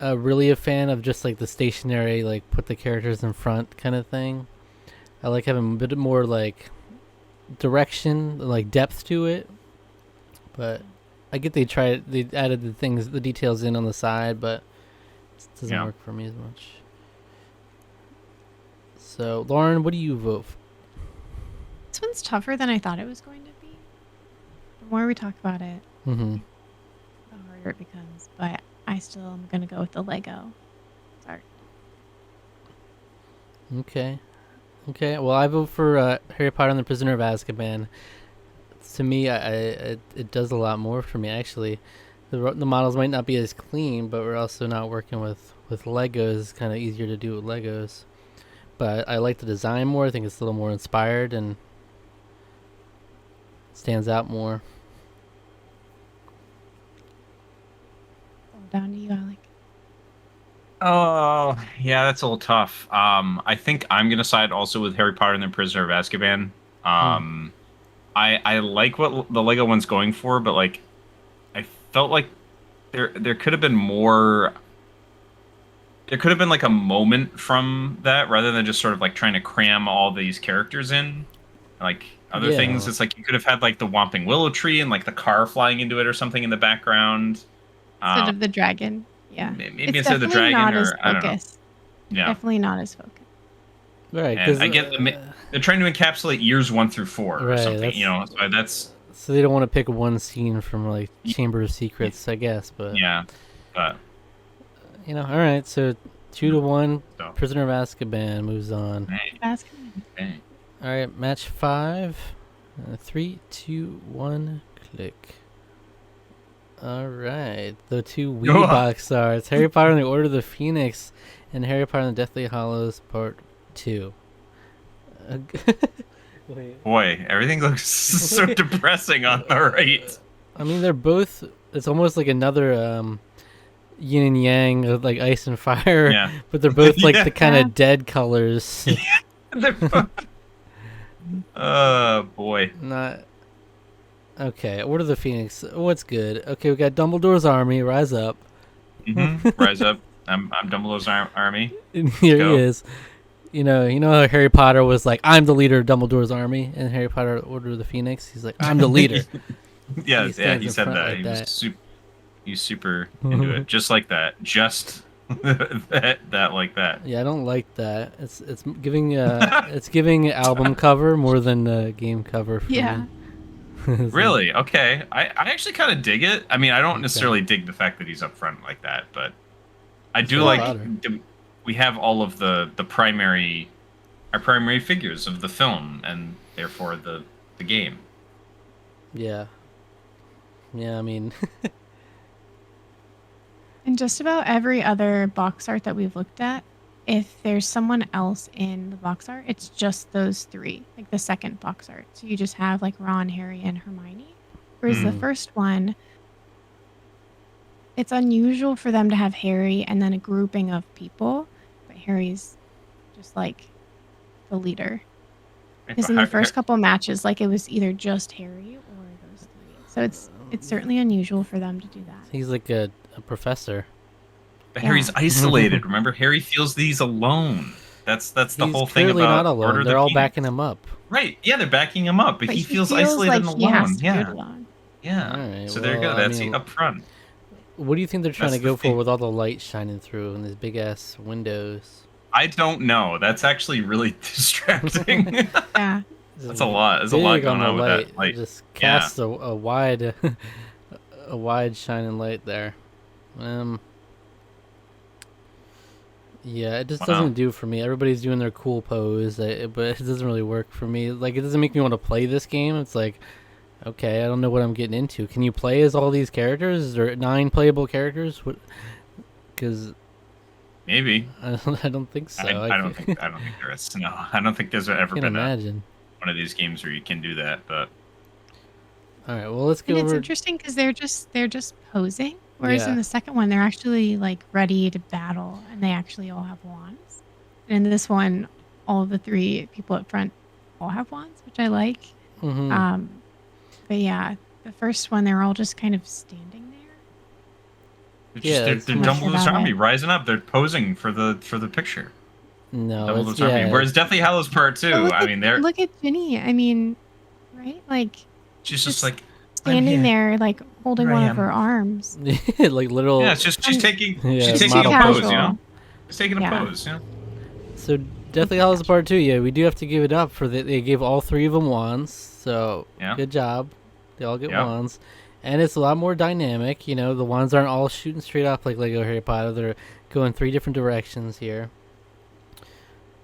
really a fan of just like the stationary, like put the characters in front kind of thing. I like having a bit more like direction, like depth to it. But I get they added the details in on the side, but it doesn't work for me as much. So, Lauren, what do you vote for? This one's tougher than I thought it was going to be. The more we talk about it, Mm-hmm. the harder it becomes. But I still am going to go with the Lego. Sorry. Okay. Well, I vote for Harry Potter and the Prisoner of Azkaban. To me, it does a lot more for me, actually. The models might not be as clean, but we're also not working with Legos. It's kind of easier to do with Legos. But I like the design more. I think it's a little more inspired and stands out more. Down to you, Alec. oh yeah, that's a little tough. I think I'm gonna side also with Harry Potter and the Prisoner of Azkaban. I like what the Lego one's going for, but like, I felt like there could have been more. There could have been like a moment from that rather than just sort of like trying to cram all these characters in. Like other things, it's like you could have had like the Whomping Willow Tree and like the car flying into it or something in the background. Instead of the dragon. Yeah. Maybe It's instead of the definitely dragon, not as or I don't know. focused. Yeah, Definitely not as focused. Right. and I get they're trying to encapsulate years 1 through 4 or Right, something. You know, so that's so they don't want to pick one scene from like Chamber of Secrets, I guess. But yeah, but all right. So 2-1, so Prisoner of Azkaban moves on. hey, Azkaban. hey. All right, match 5. 3, 2, 1, click. All right, the two Wii Go on. box arts: Harry Potter and the Order of the Phoenix, and Harry Potter and the Deathly Hallows Part 2. Wait. Boy, everything looks so depressing on the right. I mean, they're both. It's almost like another yin and yang, of like ice and fire. Yeah. But they're both like Yeah. the kind of Yeah. dead colors. They're both- oh boy. Not. Okay, Order of the Phoenix. What's good? Okay, we got Dumbledore's army. Rise up. Rise up. I'm Dumbledore's army. And here Go. he is. You know how Harry Potter was like, I'm the leader of Dumbledore's army, and Harry Potter Order of the Phoenix, he's like, I'm the leader. Yeah, He stands he in said front that. like He that. was he's super into it, just like that. Just that like that. Yeah, I don't like that. It's giving it's giving album cover more than game cover. For Yeah. me. It's like- Really? Okay. I actually kind of dig it. I mean, I don't necessarily dig the fact that he's up front like that, but I do Harry like Potter. we have all of our primary figures of the film and therefore the game. Yeah. Yeah, I mean, And just about every other box art that we've looked at, if there's someone else in the box art, it's just those three, like the second box art. So you just have like Ron, Harry, and Hermione. Whereas the first one, it's unusual for them to have Harry and then a grouping of people, but Harry's just like the leader. Because in the first couple matches, like it was either just Harry or those three. So it's certainly unusual for them to do that. He's like a professor. But Harry's isolated. Remember, Harry feels that he's alone. That's the whole thing clearly about not alone. Order of the They're all Phoenix. backing him up. Right. Yeah, they're backing him up, but he feels isolated like and he alone. has to do Yeah. it alone. Yeah. All right, So there you go. That's up front. What do you think they're trying That's to go the for thing. with all the light shining through and these big ass windows? I don't know. That's actually really distracting. Yeah. That's a lot. There's a lot going on with that light. Just casts a wide, a wide shining light there. Yeah, it just doesn't do for me. Everybody's doing their cool pose, but it doesn't really work for me. Like, it doesn't make me want to play this game. It's like, okay, I don't know what I'm getting into. Can you play as all these characters? Is there 9 playable characters? Because maybe I don't think so. I don't think there is. No, I don't think there's ever been one of these games where you can do that. But all right, well, let's go. And it's interesting because they're just posing. Whereas in the second one, they're actually like ready to battle, and they actually all have wands. And in this one, all of the 3 people up front all have wands, which I like. Mm-hmm. But yeah, the first one, they're all just kind of standing there. They're Dumbledore's army rising up. They're posing for the picture. No, Dumbledore's army. Whereas Deathly Hallows Part 2, look at Ginny. I mean, right? Like she's just like standing there, like holding one of her arms. Like literal. Yeah, it's just she's taking a pose, you know. She's taking a pose, you know. So Deathly Hallows Part 2, yeah, we do have to give it up for they gave all 3 of them wands. So good job. They all get wands. And it's a lot more dynamic, you know, the wands aren't all shooting straight up like Lego Harry Potter. They're going 3 different directions here.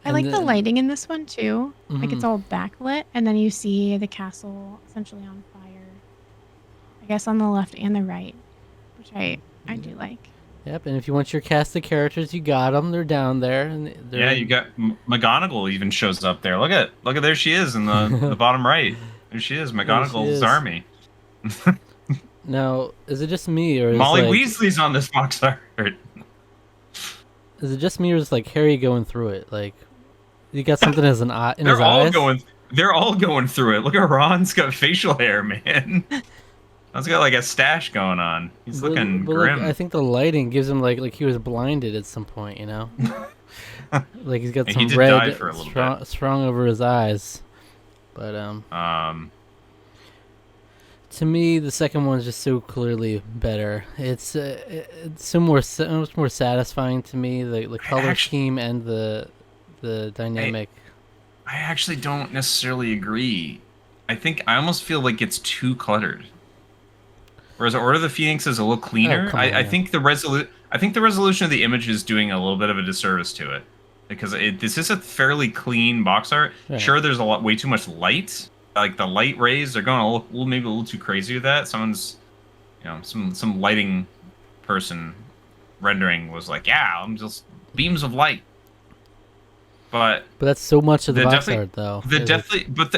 I like the lighting in this one too. Mm-hmm. Like it's all backlit, and then you see the castle essentially on fire. I guess on the left and the right, which I do like. Yep, and if you want your cast of characters, you got them. They're down there. And you got McGonagall even shows up there. Look at there she is in the bottom right. There she is, McGonagall's army. Now, is it just me or is Molly Weasley's on this box art? Is it just me or is like Harry going through it? Like, you got something as an eye in his eyes? They're all going through it. Look at Ron's got facial hair, man. Ron's got like a stash going on. He's looking grim. Like, I think the lighting gives him like he was blinded at some point, you know? Like he's got some red strong over his eyes. But to me, the second one is just so clearly better. It's so much more satisfying to me. The color scheme and the dynamic. I actually don't necessarily agree. I almost feel like it's too cluttered. Whereas Order of the Phoenix is a little cleaner. I think the resolution of the image is doing a little bit of a disservice to it because this is a fairly clean box art. Right. Sure, there's way too much light. Like the light rays, they're going maybe a little too crazy with that. Someone's, some lighting person rendering was like, I'm just beams of light. But that's so much of the box art, though. But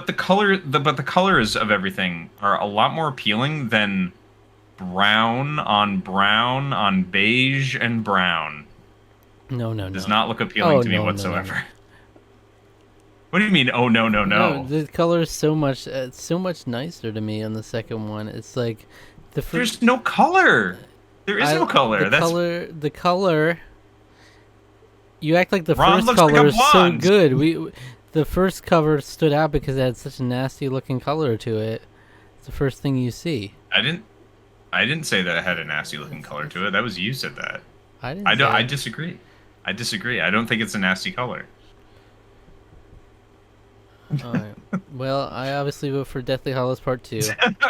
the colors of everything are a lot more appealing than brown on beige and brown. No. Does not look appealing to me whatsoever. No. What do you mean? Oh no! No, the color is so much nicer to me on the second one. It's like there's no color. There is no color. The color. You act like the first color is so good. The first cover stood out because it had such a nasty looking color to it. It's the first thing you see. I didn't say that it had a nasty looking color to it. That was you said that. I disagree. I don't think it's a nasty color. Alright. Well, I obviously vote for Deathly Hallows Part 2.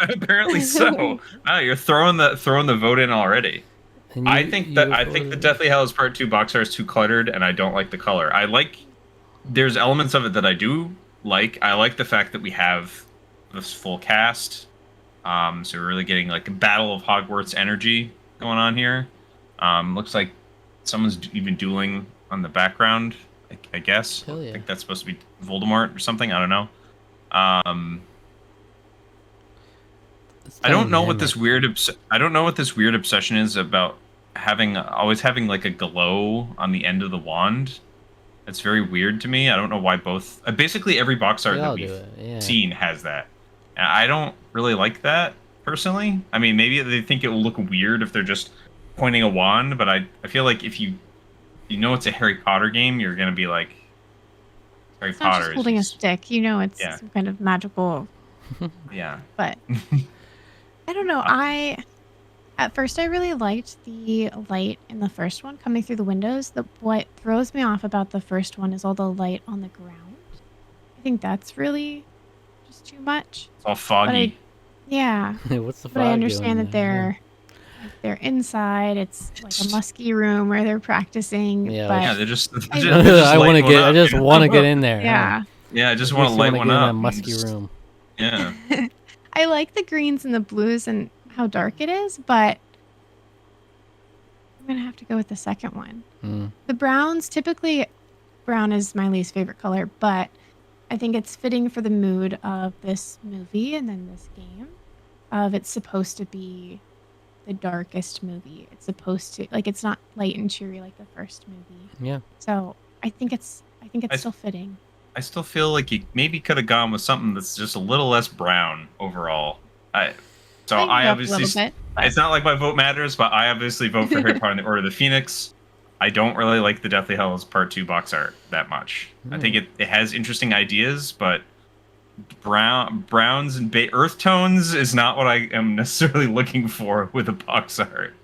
Apparently so. Wow, you're throwing the vote in already. I think the Deathly Hallows Part 2 box art is too cluttered, and I don't like the color. There's elements of it that I do like. I like the fact that we have this full cast. So we're really getting like a Battle of Hogwarts energy going on here. Looks like someone's even dueling on the background. I guess. Hell yeah. I think that's supposed to be Voldemort or something. I don't know. I don't know what Dynamic. this weird I don't know what this weird obsession is about always having like a glow on the end of the wand. It's very weird to me. I don't know why both. Basically, every box art They that all do we've it. Yeah. seen has that. And I don't really like that personally. I mean, maybe they think it will look weird if they're just pointing a wand, but I feel like if you know it's a Harry Potter game, you're gonna be like Harry It's not Potter just holding a is stick. You know, it's yeah some kind of magical. yeah. But I don't know. At first I really liked the light in the first one coming through the windows. What throws me off about the first one is all the light on the ground. I think that's really just too much. It's all But foggy. yeah, What's the but I fog understand doing that there? they're inside. It's like a musky room where they're practicing. Yeah, But Yeah, they're just, I- they're just I want to lighting one get. I up, just you know? want to get in there. Huh? yeah, Yeah, I just It want makes to you light wanna one get in up. that and musky just- room. Yeah. I like the greens and the blues and how dark it is, but I'm gonna have to go with the second one. Mm. The browns, typically, brown is my least favorite color, but I think it's fitting for the mood of this movie and then this game. It's supposed to be the darkest movie. It's supposed to like it's not light and cheery like the first movie. Yeah. So I think it's I- still fitting. I still feel like you maybe could have gone with something that's just a little less brown overall. I Lighten it up a obviously little bit, but it's not like my vote matters, but I obviously vote for Harry Potter and the Order of the Phoenix. I don't really like the Deathly Hallows Part 2 box art that much. I think it has interesting ideas, but browns and earth tones is not what I am necessarily looking for with a box art.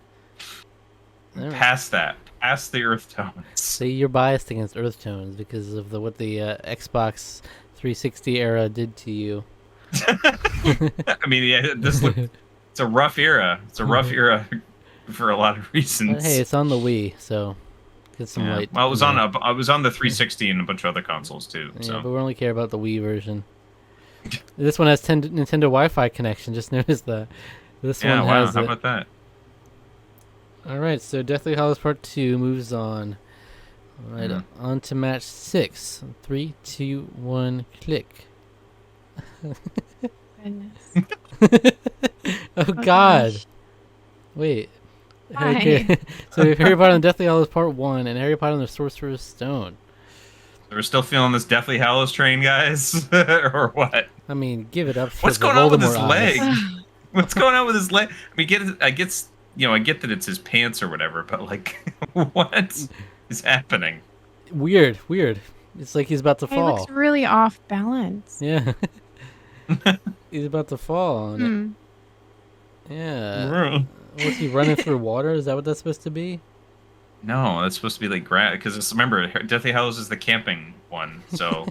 Alright. Past that. Past the earth tones. So you're biased against earth tones because of what the Xbox 360 era did to you. I mean, yeah, it's a rough era. It's a rough era for a lot of reasons. But hey, it's on the Wii, so get some Yeah. light. Well, it was in on there. I was on the 360 and a bunch of other consoles too. Yeah, So but we only care about the Wii version. This one has Nintendo Wi-Fi connection. Just noticed that. This yeah, one wow, has how it. about that? All right, so Deathly Hallows Part 2 moves on. All right, on to match 6. 3, 2, 1, click. goodness. Oh, Oh, God. gosh. Wait. Why? Okay. So we have Harry Potter and Deathly Hallows Part 1 and Harry Potter and the Sorcerer's Stone. We're still feeling this Deathly Hallows train, guys, or what? I mean, give it up for What's the going on with his Voldemort eyes. leg? What's going on with his leg? I mean, I get, I get that it's his pants or whatever, but like, what is happening? Weird. It's like he's about to He fall. looks really off balance. Yeah. He's about to fall on it. Hmm. Yeah. Was he running through water? Is that what that's supposed to be? No, that's supposed to be like because remember, Deathly Hallows is the camping one, so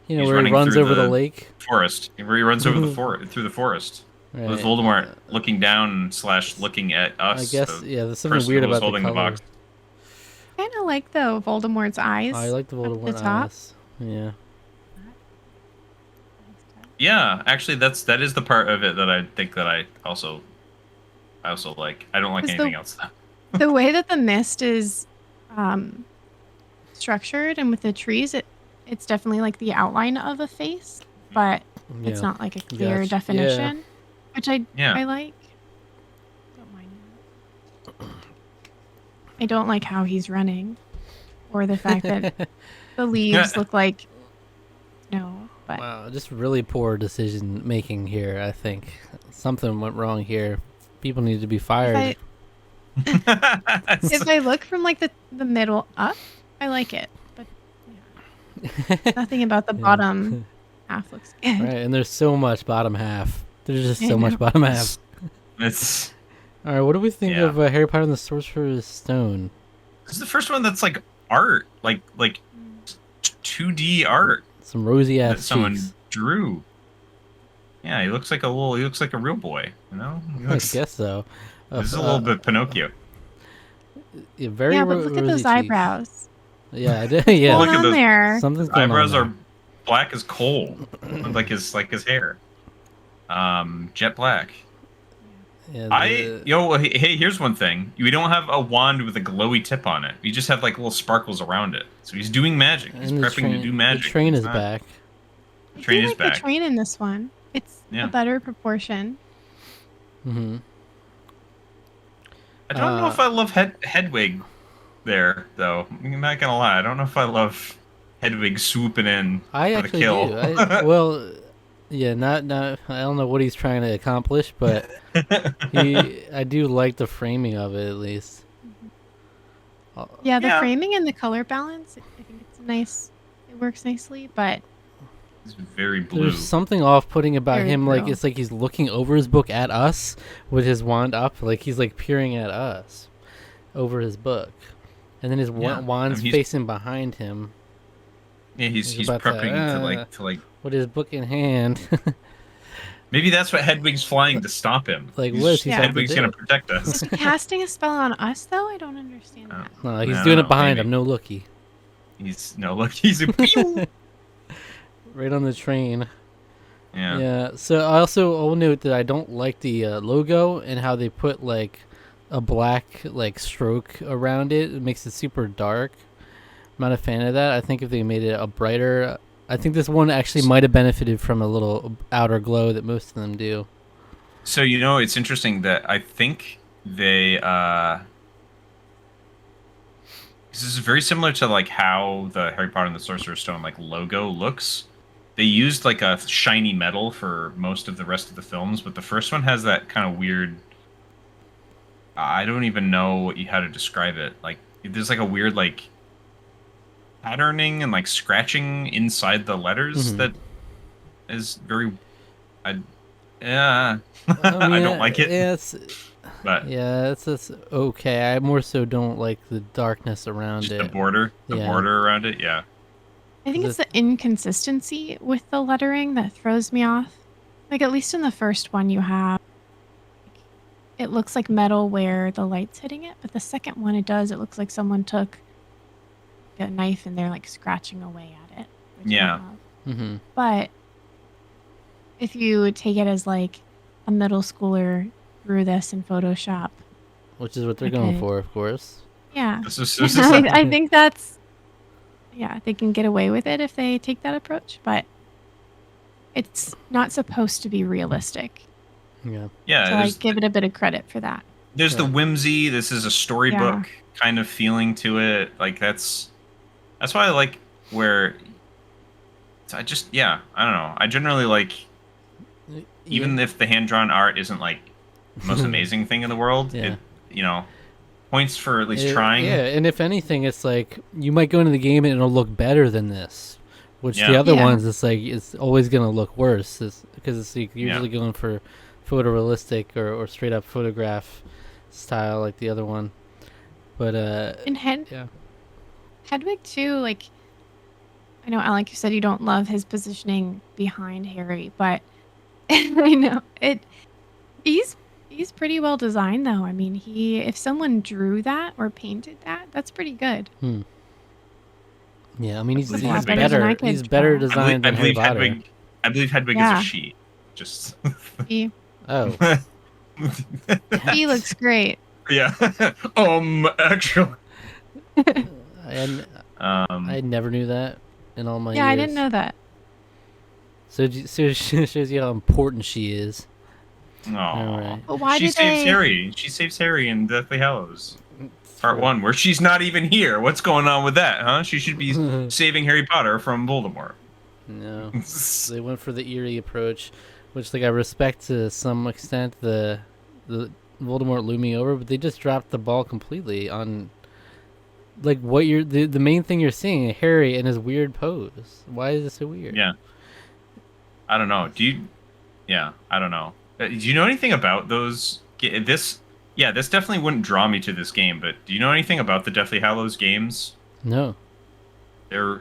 You know, He's where he running runs through over the the- lake. forest. Where he runs over through the forest. Right. With Voldemort looking down / looking at us. I guess, the yeah, there's something person weird who was about holding the the color. box. Kind of like though Voldemort's eyes. I like the up at Voldemort the top. eyes. Yeah. Yeah, actually, that is the part of it that I think that I also like. I don't like Is the- anything else. The way that the mist is structured and with the trees, it's definitely like the outline of a face, but it's Yeah. not like a clear Gotcha. definition, which I Yeah. like. Don't mind that. I don't like how he's running, or the fact that the leaves look like snow. But Wow, just really poor decision making here, I think. Something went wrong here. People need to be fired. if I look from like the middle up, I like it, but yeah, nothing about the Yeah. bottom half looks good. Right, and there's so much bottom half. There's just I so much know. bottom half. It's All right, what do we think Yeah. of Harry Potter and the Sorcerer's Stone? this is the first one that's like art, like 2D art Some rosy that ass someone cheeks. drew. Yeah, he looks like a real boy, you know? He I looks, guess so. this is a little bit Pinocchio. Yeah, very Yeah, but look at rosy those cheeks. eyebrows. Yeah, I did. Yeah, Well, What's look at on those there? something's going Eyebrows on are black as coal, like his hair. Jet black. there. Yeah, Hey, here's one thing. You don't have a wand with a glowy tip on it. You just have like little sparkles around it. So he's doing magic. He's and prepping to do magic. The train He's is not- back. The train I do is like back. the train in this one. It's Yeah. a better proportion. Mm-hmm. I don't know if I love Hedwig there, though. I'm not gonna lie. I don't know if I love Hedwig swooping in I for the actually kill. do. Well, yeah, not. I don't know what he's trying to accomplish, but I do like the framing of it at least. Yeah, the Yeah. framing and the color balance, I think it's nice. It works nicely, but It's very blue. There's something off-putting about Very him. Like true. it's like he's looking over his book at us with his wand up, like he's like peering at us over his book, and then his Yeah. wand's He's- facing behind him. Yeah, he's about prepping to like. with his book in hand. Maybe that's what Hedwig's flying to stop him. Like, what is he supposed to Hedwig's do? gonna protect us. is he casting a spell on us though? I don't understand that. No, he's I doing don't it behind know, him. No looky, He's a pew! right on the train. Yeah. Yeah. So I also will note that I don't like the logo and how they put like a black like stroke around it. It makes it super dark. I'm not a fan of that. I think if they made it a brighter, I think this one actually might have benefited from a little outer glow that most of them do. So it's interesting that I think they this is very similar to like how the Harry Potter and the Sorcerer's Stone like logo looks. They used like a shiny metal for most of the rest of the films, but the first one has that kind of weird. I don't even know how to describe it. Like there's like a weird like patterning and like scratching inside the letters that is very. Yeah, I don't like it. Yeah, But it's okay. I more so don't like the darkness around just it. the border around it. Yeah. I think it's the inconsistency with the lettering that throws me off. Like at least in the first one you have it looks like metal where the light's hitting it, but the second one it looks like someone took a knife and they're like scratching away at it. Which I love. Mm-hmm. But if you take it as like a middle schooler drew this in Photoshop, Which is what they're going for, of course. yeah, This is I think that's they can get away with it if they take that approach, but it's not supposed to be realistic. Yeah. Yeah. So I give it a bit of credit for that. There's the whimsy. This is a storybook kind of feeling to it. Like that's why I like where I just I don't know. I generally like even if the hand drawn art isn't like the most amazing thing in the world. Yeah. It points for at least trying. Yeah, and if anything, it's like you might go into the game and it'll look better than this. Which the other ones, it's like it's always gonna look worse, because it's like usually going for photorealistic or straight up photograph style like the other one. But in Hedwig too, like I know Alec, you said you don't love his positioning behind Harry, but I know he's pretty well designed though. I mean, if someone drew that or painted that, that's pretty good. Yeah, I mean he's He's better. He's better designed than Harry Potter. I believe Hedwig is a she. Just Oh. He looks great. Yeah. Actually. I never knew that in all my years. I didn't know that. So it shows you how important she is. Oh. Right. But why She saves Harry. She saves Harry in Deathly Hallows. Part 1, where she's not even here. What's going on with that, huh? She should be saving Harry Potter from Voldemort. No. They went for the eerie approach, which like I respect to some extent the Voldemort looming over, but they just dropped the ball completely on like what the main thing you're seeing, Harry in his weird pose. Why is it so weird? Yeah. I don't know. I don't know. Do you know anything about those? This definitely wouldn't draw me to this game, but do you know anything about the Deathly Hallows games? No. They're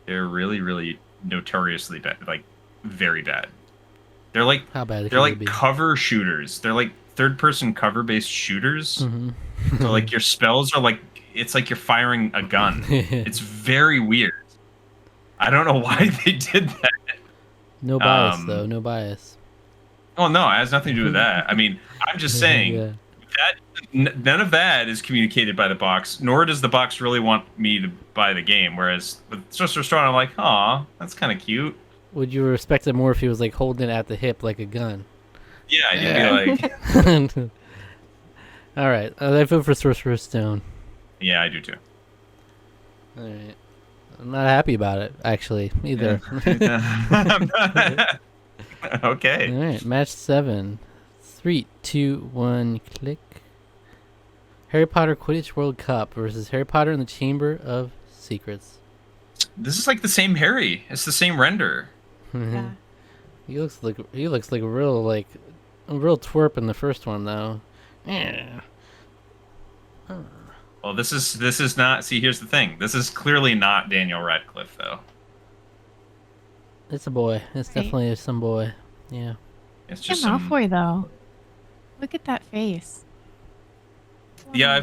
really, really notoriously bad, like very bad. They're like How bad? They're like cover shooters. They're like third-person cover-based shooters. Mm-hmm. So like your spells are like it's like you're firing a gun. It's very weird. I don't know why they did that. No bias though. No bias. Oh no, it has nothing to do with that. I mean, I'm just saying that none of that is communicated by the box, nor does the box really want me to buy the game. Whereas with Sorcerer's Stone, I'm like, aw, that's kind of cute. Would you respect it more if he was like holding it at the hip like a gun? Yeah, you'd be like, All right, I vote for Sorcerer's Stone. yeah, I do too. All right, I'm not happy about it actually either. Okay. All right, match 7. 3, 2, 1, click. Harry Potter Quidditch World Cup versus Harry Potter and the Chamber of Secrets. This is like the same Harry. It's the same render. Yeah. He looks like a real twerp in the first one though. Yeah. Well, this is not. See, here's the thing. This is clearly not Daniel Radcliffe, though. It's a boy. It's Right. definitely some boy. Yeah. It's Look at just some. Malfoy though. Look at that face. Yeah, Wow.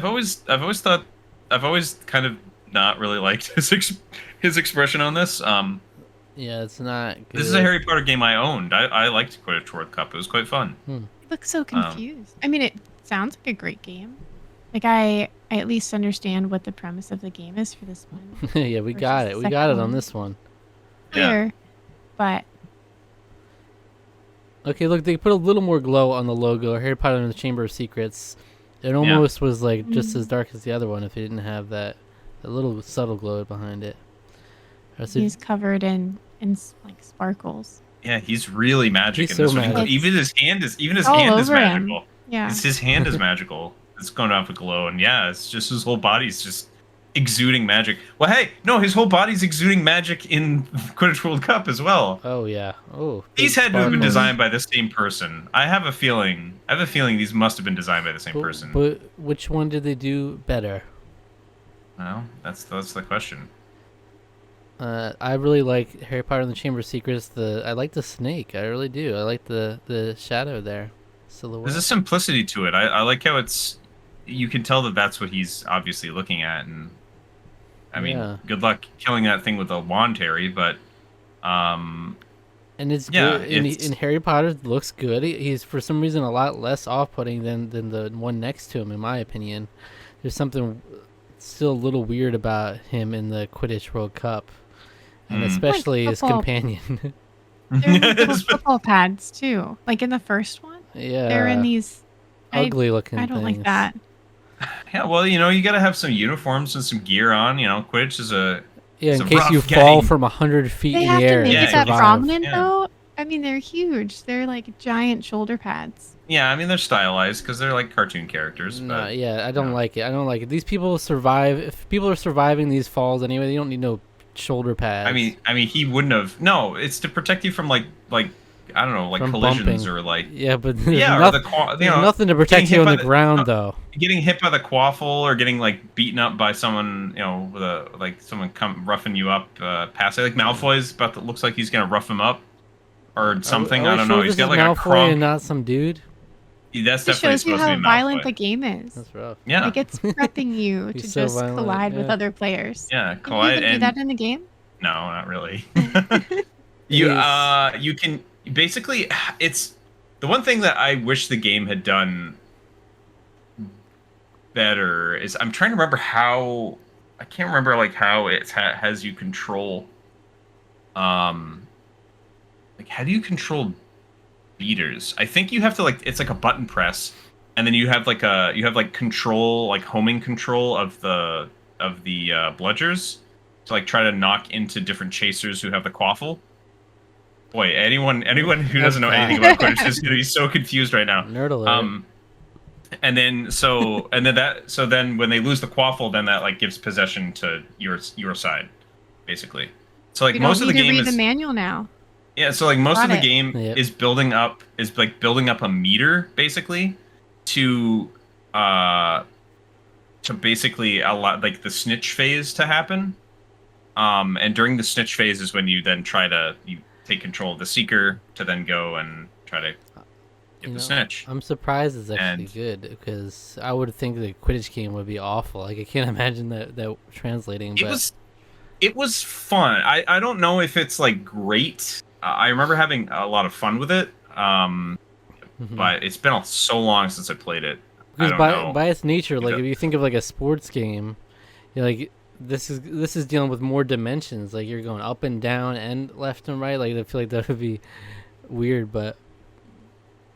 I've always kind of not really liked his expression on this. Yeah, it's not good. This is a Harry Potter game I owned. I liked Quidditch World Cup. It was quite fun. You look so confused. I mean, it sounds like a great game. Like I at least understand what the premise of the game is for this one. Yeah, we got it. versus We the got it second on one. this one. Yeah. Clear, but Okay, look, they put a little more glow on the logo. Harry Potter and the Chamber of Secrets. It almost was like just as dark as the other one if it didn't have that a little subtle glow behind it. So he's covered in like sparkles. Yeah, he's really magic He's in this so one. magic. Even his hand is All hand is over him. magical. Yeah. His hand is magical. It's going off with glow, and yeah, it's just his whole body's just exuding magic. Well, hey, no, his whole body's exuding magic in Quidditch World Cup as well. Oh yeah. Oh. These big had to have been sparkles. designed by the same person. I have a feeling these must have been designed by the same person. But which one did they do better? Well, that's the question. I really like Harry Potter and the Chamber of Secrets. I like the snake. I really do. I like the shadow there, silhouette. There's a simplicity to it. I like how it's. You can tell that that's what he's obviously looking at, and I mean, Yeah. good luck killing that thing with a wand, Harry. But And it's yeah, good. In Harry Potter, it looks good. He's for some reason a lot less off-putting than the one next to him, in my opinion. There's something still a little weird about him in the Quidditch World Cup, and especially his football. companion. They're in little football pads too. Like in the first one, Yeah, they're in these ugly-looking. I don't things. like that. yeah, well, you got to have some uniforms and some gear on. Quidditch is a Yeah, It's in a case rough you fall game. from 100 feet They in have the to air. make Yeah, it that you prominent yeah. though. I mean, they're huge. They're like giant shoulder pads. yeah. I mean, they're stylized because they're like cartoon characters. No, But yeah, I don't no. like it. I don't like it. These people survive. If people are surviving these falls anyway, they don't need no shoulder pads. I mean, he wouldn't have. No, it's to protect you from like I don't know, like From collisions bumping. or like yeah, but there's, yeah, noth- or the there's nothing to protect getting you hit on by the ground, though. getting hit by the quaffle or getting like beaten up by someone, with a like someone come roughing you up, past like Malfoy's about to looks like he's gonna rough him up or something. Are we I don't sure know. He's this got is like a Malfoy crunk. and not some dude. That's It definitely shows you supposed to how be violent Malfoy. the game is. That's rough. Yeah, Like it's prepping you to He's so just violent, collide with yeah. other players. yeah. Can you Collide even do and that in the game? no, not really. Yes. You can basically. It's the one thing that I wish the game had done better is I'm trying to remember how I can't remember like how it has you control. Like how do you control beaters? I think you have to it's like a button press, and then you have control like homing control of the bludgers to like try to knock into different chasers who have the quaffle. Boy, anyone who doesn't know anything about Quidditch is gonna be so confused right now. Nerd alert. And then then when they lose the quaffle, then that like gives possession to your side, basically. So like You most don't of the need to game read is the manual now. yeah. So like most of the Got it. game Yep. is building up a meter basically to basically allow like the snitch phase to happen. And during the snitch phase is when you then you take control of the seeker to then go and try to get the snitch. I'm surprised it's actually And- good because I would think the Quidditch game would be awful. Like I can't imagine that translating. It was fun. I don't know if it's like great. I remember having a lot of fun with it. But it's been so long since I played it. I because don't know. by its nature, like If if you think of like a sports game, you're like this is dealing with more dimensions. Like you're going up and down and left and right. Like I feel like that would be weird, but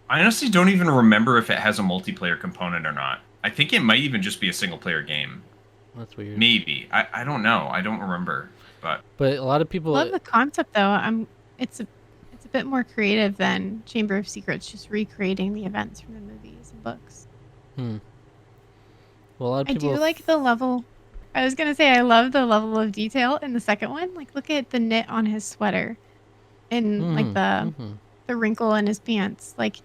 I honestly don't even remember if it has a multiplayer component or not. I think it might even just be a single player game. That's weird. Maybe. I don't know. I don't remember. But But a lot of people Love the concept though. It's a bit more creative than Chamber of Secrets, just recreating the events from the movies and books. Hmm. Well, a lot of I people do like the level. I was gonna say I love the level of detail in the second one. Like look at the knit on his sweater, and like the wrinkle in his pants, like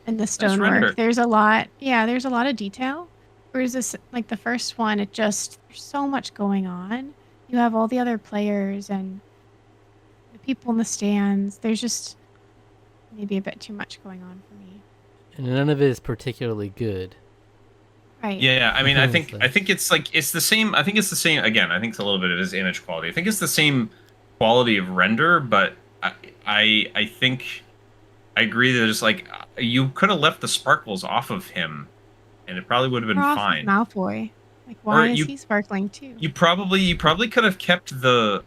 and the render. stonework. There's a lot. Yeah, there's a lot of detail. Whereas this, like the first one, it just there's so much going on. You have all the other players and the people in the stands. There's just maybe a bit too much going on for me. and none of it is particularly good. Right. yeah, I mean, So- I think it's like it's the same. I think it's the same. Again, I think it's a little bit of his image quality. I think it's the same quality of render, but I think I agree that it's like you could have left the sparkles off of him, and it probably would have been Or off of fine. Malfoy. Like Or why is he sparkling too? You probably could have kept the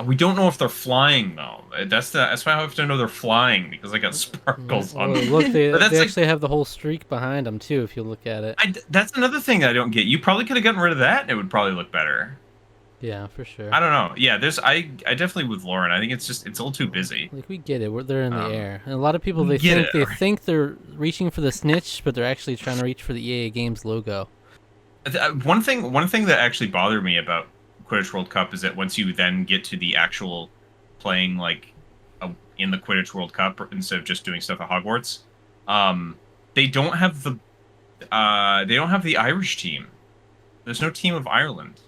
we don't know if they're flying though. That's why I have to know they're flying because I got sparkles on Well, them. look, they, But that's they like- actually have the whole streak behind them too. If you look at it, That's another thing that I don't get. You probably could have gotten rid of that and it would probably look better. yeah, for sure. I don't know. Yeah, I definitely with Lauren. I think it's a little too busy. Like we get it, they're in the Um, air, and a lot of people we they get think it. they're reaching for the snitch, but they're actually trying to reach for the EA Games logo. One thing that actually bothered me about Quidditch World Cup is that once you then get to the actual playing like in the Quidditch World Cup instead of just doing stuff at Hogwarts, they don't have the Irish team. There's no team of Ireland.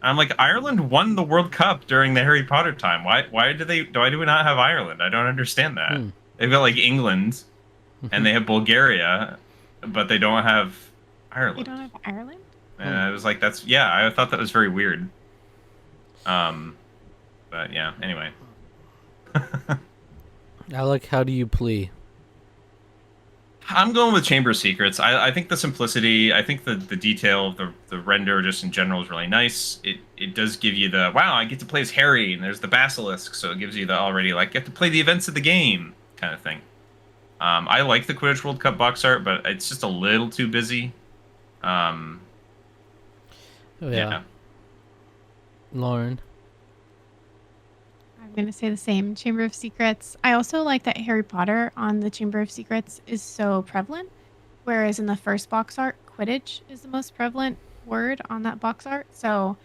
I'm like, Ireland won the World Cup during the Harry Potter time. Why do we not have Ireland? I don't understand that. They've got like England and they have Bulgaria, but they don't have Ireland. You don't have Ireland? And I was like, I thought that was very weird. But yeah, anyway. Alec, how do you plea? I'm going with Chamber of Secrets. I think the simplicity, I think the detail of the render just in general is really nice. It does give you the, wow, I get to play as Harry, and there's the basilisk, so it gives you the already, like, get to play the events of the game kind of thing. I like the Quidditch World Cup box art, but it's just a little too busy. Oh yeah. Lauren. I'm going to say the same. Chamber of Secrets. I also like that Harry Potter on the Chamber of Secrets is so prevalent, whereas in the first box art, Quidditch is the most prevalent word on that box art. So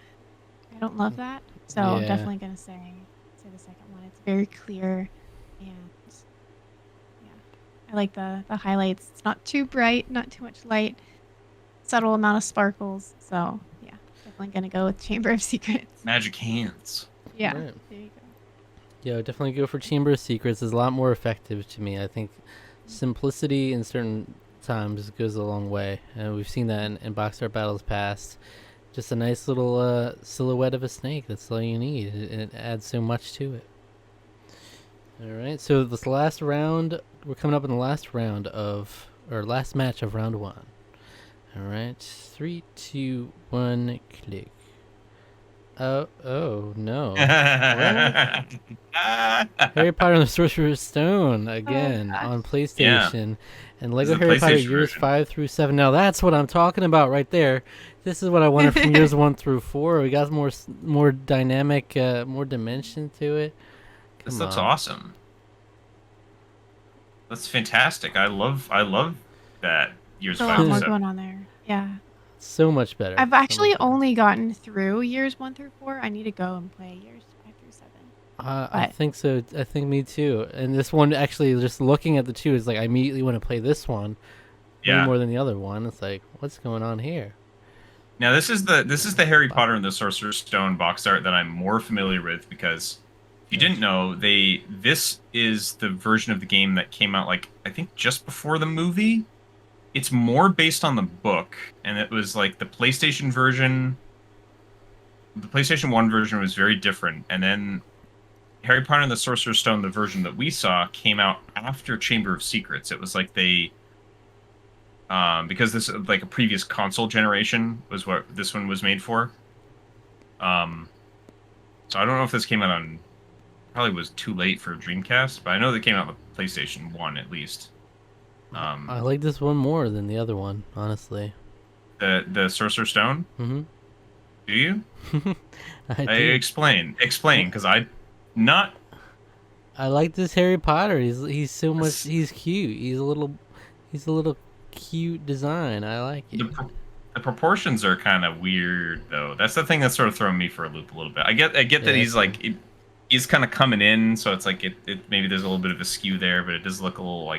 I don't love that. So I'm Yeah. definitely going to say the second one. It's very clear, and yeah, I like the highlights. It's not too bright, not too much light, subtle amount of sparkles. So yeah, definitely going to go with Chamber of Secrets. Magic hands. Yeah, Right. there you go. Yeah, definitely go for Chamber of Secrets. It's a lot more effective to me. I think simplicity in certain times goes a long way. And we've seen that in box art battles past. Just a nice little silhouette of a snake. That's all you need. It adds so much to it. All right, so this last round, we're coming up in the last last match of round one. All right, 3, 2, 1, click. Oh no. Harry Potter and the Sorcerer's Stone again gosh. on PlayStation and Lego This is the Harry Potter PlayStation years version. 5 through 7. Now that's what I'm talking about right there. This is what I wanted from years 1 through 4. We got more dynamic, more dimension to it. This Come looks on. awesome. That's fantastic. I love that years There's a 5 lot to more 7. going on there. Yeah. So much better. I've so actually much better. only gotten through years 1 through 4. I need to go and play years 5 through 7. I but- think so. I think me too. And this one actually, just looking at the two, is like I immediately want to play this one way Yeah. more than the other one. It's like, what's going on here? Now this is the Harry Potter and the Sorcerer's Stone box art that I'm more familiar with because if you didn't know, this is the version of the game that came out like I think just before the movie. It's more based on the book, and it was like the PlayStation version. The PlayStation 1 version was very different, and then Harry Potter and the Sorcerer's Stone, the version that we saw, came out after Chamber of Secrets. It was like they because this like a previous console generation was what this one was made for. So I don't know if this came out on probably was too late for Dreamcast, but I know they came out PlayStation 1 at least. I like this one more than the other one, honestly. The Sorcerer's Stone. Mm-hmm. Do you? I do. Explain, because I not. I like this Harry Potter. He's so much. He's cute. He's a little cute design. I like it. The proportions are kind of weird though. That's the thing that's sort of throwing me for a loop a little bit. I get that he's like he's kind of coming in, so it's like it maybe there's a little bit of a skew there, but it does look a little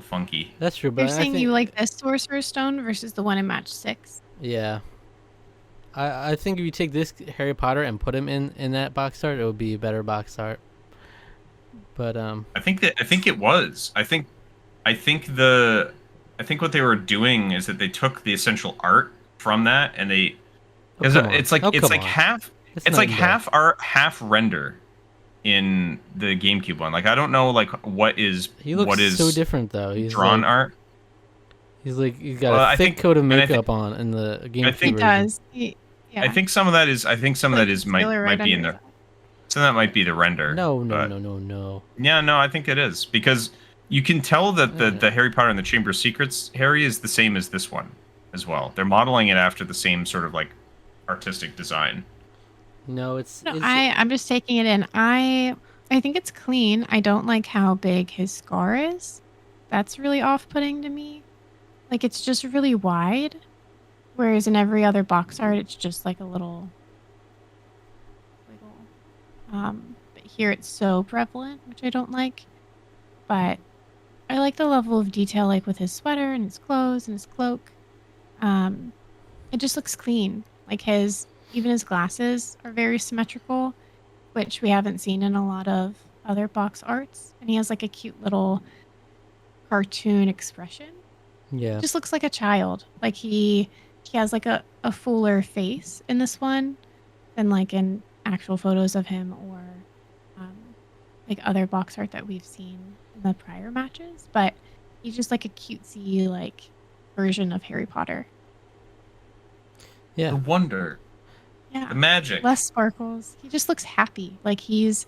funky. That's true. But You're saying you like this Sorcerer's Stone versus the one in match 6? Yeah. I think if you take this Harry Potter and put him in that box art, it would be a better box art. But I think it was. I think what they were doing is that they took the essential art from that and they it's like half art, half render in the GameCube one. Like I don't know like what is so different though. He's drawn like, art. He's got a thick coat of makeup on in the GameCube. I think he does. I think some of that is might be in there. So that might be the render. No. Yeah, no, I think it is because you can tell that the Harry Potter and the Chamber of Secrets Harry is the same as this one as well. They're modeling it after the same sort of like artistic design. No, I'm just taking it in. I think it's clean. I don't like how big his scar is. That's really off-putting to me. Like it's just really wide, whereas in every other box art it's just like a little wiggle. But here it's so prevalent, which I don't like. But I like the level of detail, like with his sweater and his clothes and his cloak. It just looks clean. Like even his glasses are very symmetrical, which we haven't seen in a lot of other box arts. And he has like a cute little cartoon expression. Yeah. It just looks like a child. Like he has like a fuller face in this one than like in actual photos of him or like other box art that we've seen in the prior matches. But he's just like a cutesy like version of Harry Potter. Yeah. The wonder. Yeah. The magic. Less sparkles. He just looks happy. Like he's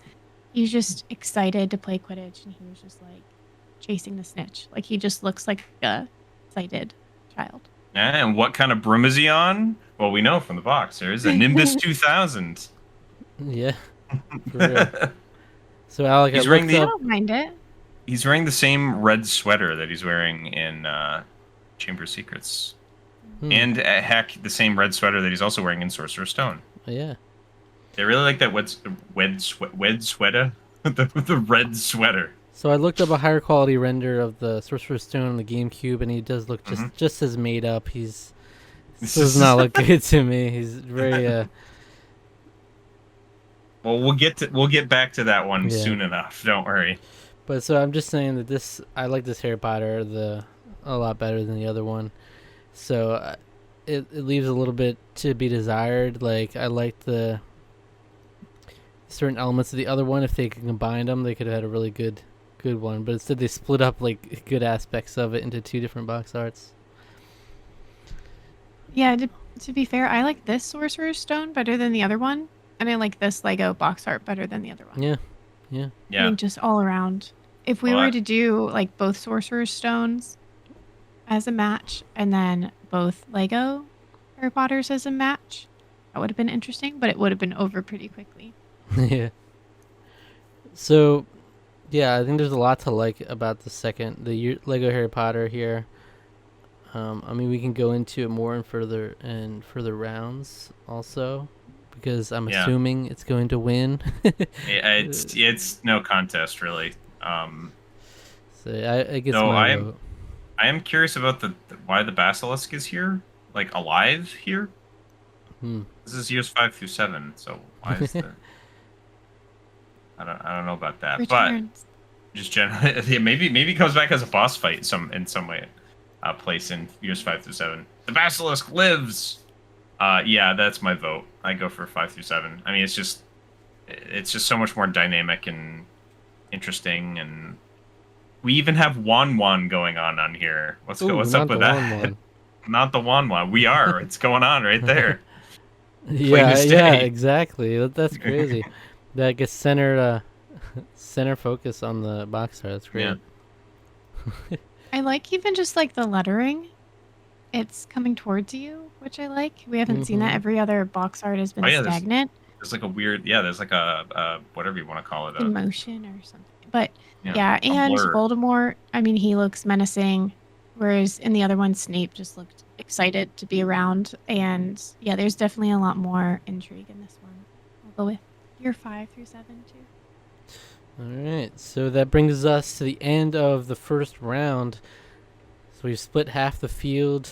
just excited to play Quidditch and he was just like chasing the snitch. Like he just looks like a excited child. And what kind of broom is he on? Well, we know from the box. There is a Nimbus 2000. Yeah. For real. So Alec, I don't mind it. He's wearing the same red sweater that he's wearing in Chamber of Secrets. And heck, the same red sweater that he's also wearing in Sorcerer's Stone. Oh, yeah. They really like that wed sweater. the red sweater. So I looked up a higher quality render of the Sorcerer's Stone on the GameCube, and he does look just as made up. This does not look good to me. He's very. Well, we'll get back to that one soon enough. Don't worry. But so I'm just saying that I like this Harry Potter a lot better than the other one. So it leaves a little bit to be desired. Like I like the certain elements of the other one. If they could combine them, they could have had a really good one. But instead they split up like good aspects of it into two different box arts. Yeah, to be fair, I like this Sorcerer's Stone better than the other one. And I like this Lego box art better than the other one. Yeah. I mean, just all around. If we were to do like both Sorcerer's Stones as a match and then both Lego Harry Potters as a match, that would have been interesting, but it would have been over pretty quickly. Yeah. So, yeah, I think there's a lot to like about the Lego Harry Potter here. I mean, we can go into it more in further rounds also, because I'm assuming it's going to win. It's no contest really. So I guess I am curious about why the basilisk is here, like alive here. This is years 5 through 7, so why is the? I don't know about that, Returns. But just generally, maybe it comes back as a boss fight in some way, place in years 5 through 7. The basilisk lives. Yeah, that's my vote. I go for 5 through 7. I mean, it's just so much more dynamic and interesting, and we even have Wan going on here. What's up with that? Not the Wan. We are. It's going on right there. Yeah, exactly. That's crazy. That gets centered Center focus on the box art. That's great. Yeah. I like even just like the lettering. It's coming towards you, which I like. We haven't seen that. Mhm. Every other box art has been Oh, yeah, stagnant there's like a weird, yeah, there's like a whatever you want to call it, in motion or something. But yeah, a and blur. Voldemort, I mean, he looks menacing, whereas in the other one, Snape just looked excited to be around. And yeah, there's definitely a lot more intrigue in this one. I'll go with year 5 through 7 too. All right, so that brings us to the end of the first round. So we've split half the field,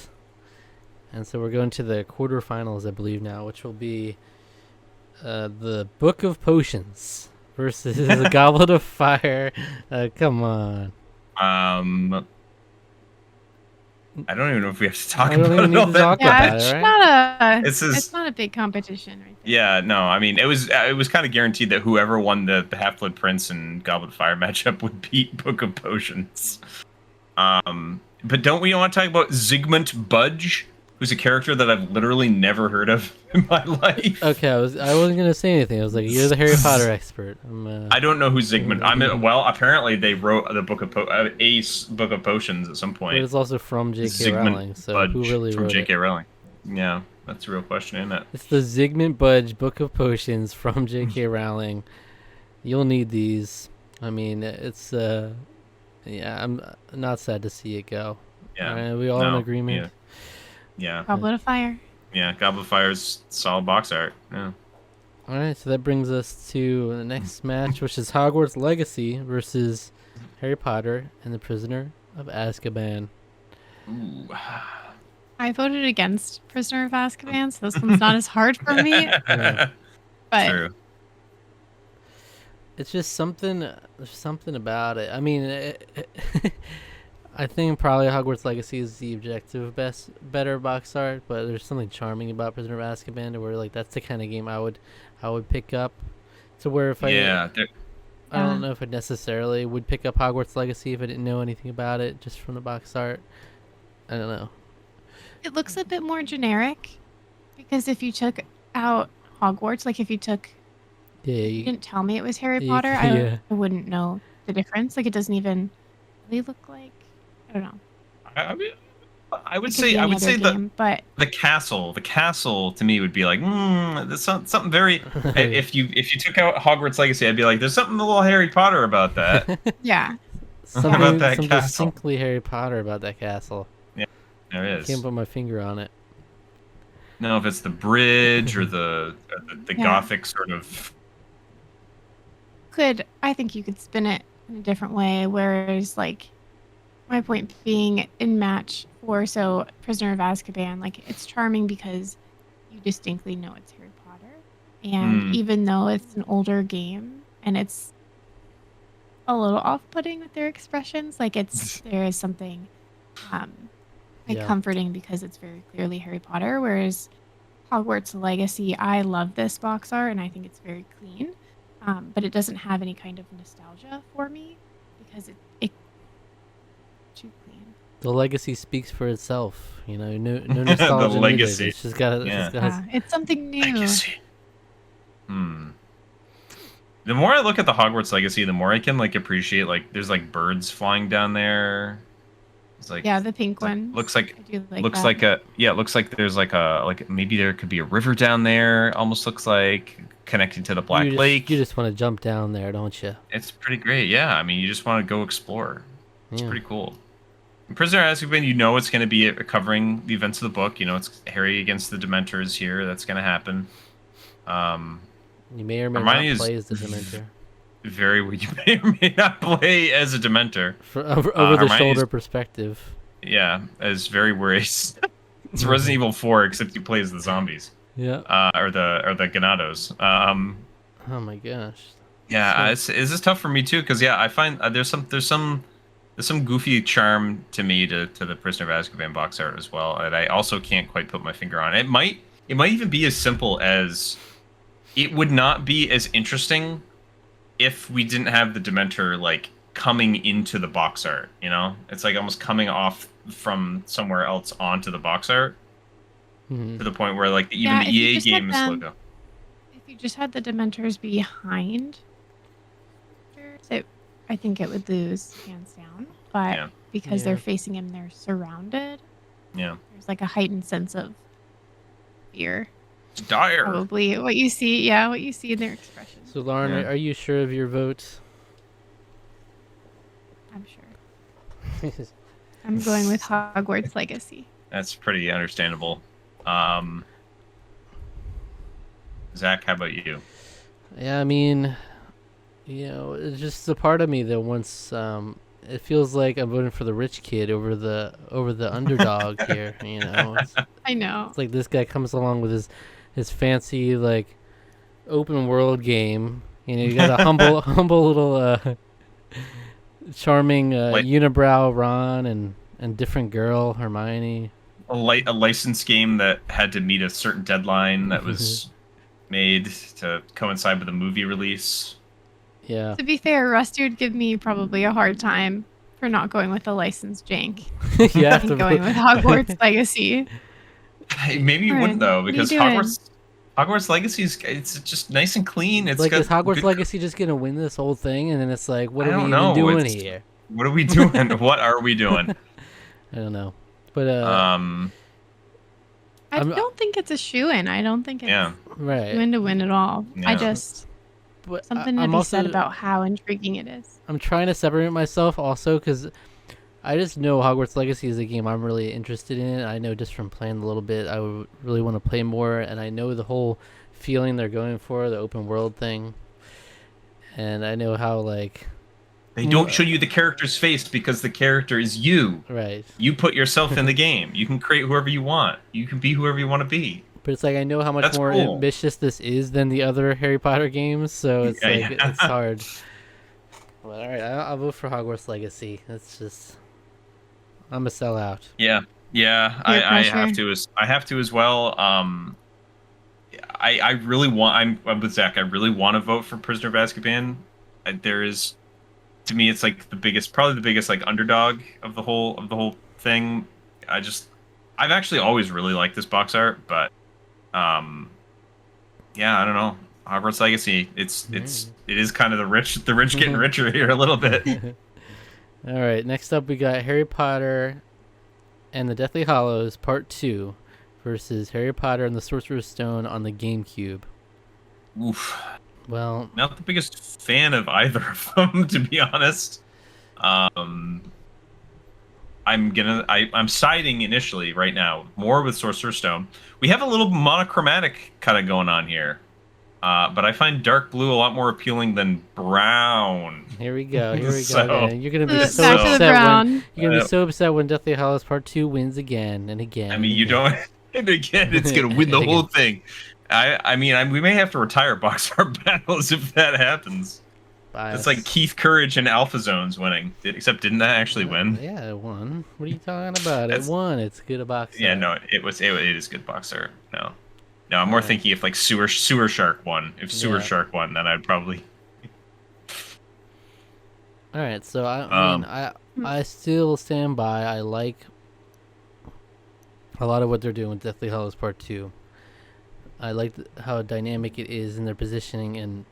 and so we're going to the quarterfinals, I believe now, which will be the Book of Potions versus the Goblet of Fire. Come on. I don't even know if we have to talk I don't about even it need all to that talk about Yeah, it, it's right? not a This is- it's not a big competition right there. Yeah, no, I mean it was kind of guaranteed that whoever won the Half-Blood Prince and Goblet of Fire matchup would beat Book of Potions. But don't we want to talk about Zygmunt Budge, who's a character that I've literally never heard of in my life? Okay, I wasn't gonna say anything. I was like, you're the Harry Potter expert. I don't know who Zygmunt. Well, apparently they wrote the Book of Book of Potions at some but point. it's also from J.K. Zygmunt Rowling. So Budge who really from wrote J.K. it? Rowling. Yeah, that's a real question, isn't it? It's the Zygmunt Budge Book of Potions from J.K. Rowling. You'll need these. I mean, it's yeah. I'm not sad to see it go. Yeah. Are we all in No, agreement? Yeah. Goblet of Fire. Yeah. Goblet of Fire's solid box art. Yeah. All right, so that brings us to the next match, which is Hogwarts Legacy versus Harry Potter and the Prisoner of Azkaban. Ooh. I voted against Prisoner of Azkaban, so this one's not as hard for me. Yeah. But True. It's just something. There's something about it. I mean, I think probably Hogwarts Legacy is the objective better box art, but there's something charming about Prisoner of Azkaban, to where like that's the kind of game I would pick up. To where if I I don't know if I necessarily would pick up Hogwarts Legacy if I didn't know anything about it just from the box art. I don't know. it looks a bit more generic because if you took out Hogwarts, like if you took, Yeah, you didn't tell me it was Harry you- Potter, yeah. I wouldn't know the difference. Like it doesn't even really look like, I don't know. I would It could be say any other the game, but the castle to me would be like there's something very if you took out Hogwarts Legacy, I'd be like there's something a little Harry Potter about that. yeah. Something, about that some castle? distinctly Harry Potter about that castle. There I is. can't put my finger on it. No, if it's the bridge or the Yeah. Gothic sort of. I think you could spin it in a different way, whereas like my point being in match 4, so Prisoner of Azkaban, like it's charming because you distinctly know it's Harry Potter, and even though it's an older game and it's a little off-putting with their expressions, like there is something Yeah. comforting because it's very clearly Harry Potter, whereas Hogwarts Legacy, I love this box art and I think it's very clean, but it doesn't have any kind of nostalgia for me because it too clean. The legacy speaks for itself. You know, no nostalgia needed. legacy. It's just got. Yeah. It's something new. Legacy. The more I look at the Hogwarts Legacy, the more I can like appreciate like there's like birds flying down there. It's like Yeah, the pink it's like- one. looks like I do like looks that. like it looks like there's like maybe there could be a river down there. Almost looks like connecting to the Black Lake. You just want to jump down there, don't you? It's pretty great. Yeah, I mean you just want to go explore. It's Yeah. pretty cool. In Prisoner of Azkaban, you know it's going to be covering the events of the book. You know it's Harry against the Dementors here. That's going to happen. You may or may Hermione not is play as the Dementor. You may or may not play as a Dementor. Over the Hermione's- shoulder perspective. Yeah, as very worries. It's Resident Evil 4, except you play as the zombies, Yeah. or the Ganados. Oh my gosh. Yeah, it's this tough for me too, because yeah, I find there's some goofy charm to me to the Prisoner of Azkaban box art as well, and I also can't quite put my finger on it. It might even be as simple as it would not be as interesting if we didn't have the Dementor like coming into the box art. You know, it's like almost coming off from somewhere else onto the box art Mhm. to the point where like even Yeah, the if you EA just had games them- logo. If you just had the Dementors behind I think it would lose hands down. But Yeah. because Yeah. they're facing him, they're surrounded. Yeah. There's like a heightened sense of fear. It's dire. Probably what you see. Yeah, what you see in their expression. So, Lauren, Yeah. are you sure of your vote? I'm sure. I'm going with Hogwarts Legacy. That's pretty understandable. Zach, how about you? Yeah, I mean, it's just a part of me that wants. It feels like I'm voting for the rich kid over the underdog here. I know. It's like this guy comes along with his fancy like open world game. You got a humble little charming unibrow Ron and different girl Hermione. A licensed game that had to meet a certain deadline that was made to coincide with a movie release. Yeah. To be fair, Rusty would give me probably a hard time for not going with a licensed jank. You have to And going with Hogwarts Legacy. Maybe you wouldn't though, What are you because doing? Hogwarts Legacy it's just nice and clean. It's like, got is Hogwarts good- Legacy just gonna win this whole thing? And then it's like, what I are we don't even know. doing It's- here? What are we doing? What are we doing? I don't know. But I I'm- don't think it's a shoe-in. I don't think it's Yeah. right. win to win at all. Yeah. I just But something to I'm be also, said about how intriguing it is. I'm trying to separate myself also because I just know Hogwarts Legacy is a game I'm really interested in. I know just from playing a little bit, I would really want to play more, and I know the whole feeling they're going for, the open world thing, and I know how like They don't show you the character's face because the character is you. right. You put yourself in the game. You can create whoever you want. You can be whoever you want to be. But it's like I know how much That's more cool. ambitious this is than the other Harry Potter games, so it's Yeah, like yeah. it's hard. Well, all right, I'll vote for Hogwarts Legacy. That's just I'm a sellout. Yeah, Peer I have pressure. I have to as well. I really want. I'm with Zach. I really want to vote for Prisoner of Azkaban. There is, to me, it's like probably the biggest like underdog of the whole thing. I've actually always really liked this box art, but yeah, I don't know. Hogwarts Legacy. It is kind of the rich getting richer here a little bit. All right, next up we got Harry Potter and the Deathly Hallows Part 2 versus Harry Potter and the Sorcerer's Stone on the GameCube. Oof. Well, Not the biggest fan of either of them, to be honest. I'm siding initially right now more with Sorcerer's Stone. We have a little monochromatic kind of going on here, but I find dark blue a lot more appealing than brown. here we go. Here we So- go. Again. You're gonna be Back so to the upset when brown. you're gonna be so upset when Deathly Hallows Part 2 wins again and again. I mean, and you again. don't. And again, it's gonna win the And whole again. thing. I mean, we may have to retire box art battles if that happens. Bias. It's like Keith Courage and Alpha Zones winning. Except didn't that actually win? Yeah, it won. What are you talking about? That's- It won. It's good a box. Yeah, art. no, it is good box art. No, I'm more Alright. thinking if like Sewer Shark won. If Sewer Yeah. Shark won, then I'd probably. All right, so I mean, I still stand by. I like a lot of what they're doing with Deathly Hallows Part 2. I like how dynamic it is in their positioning, and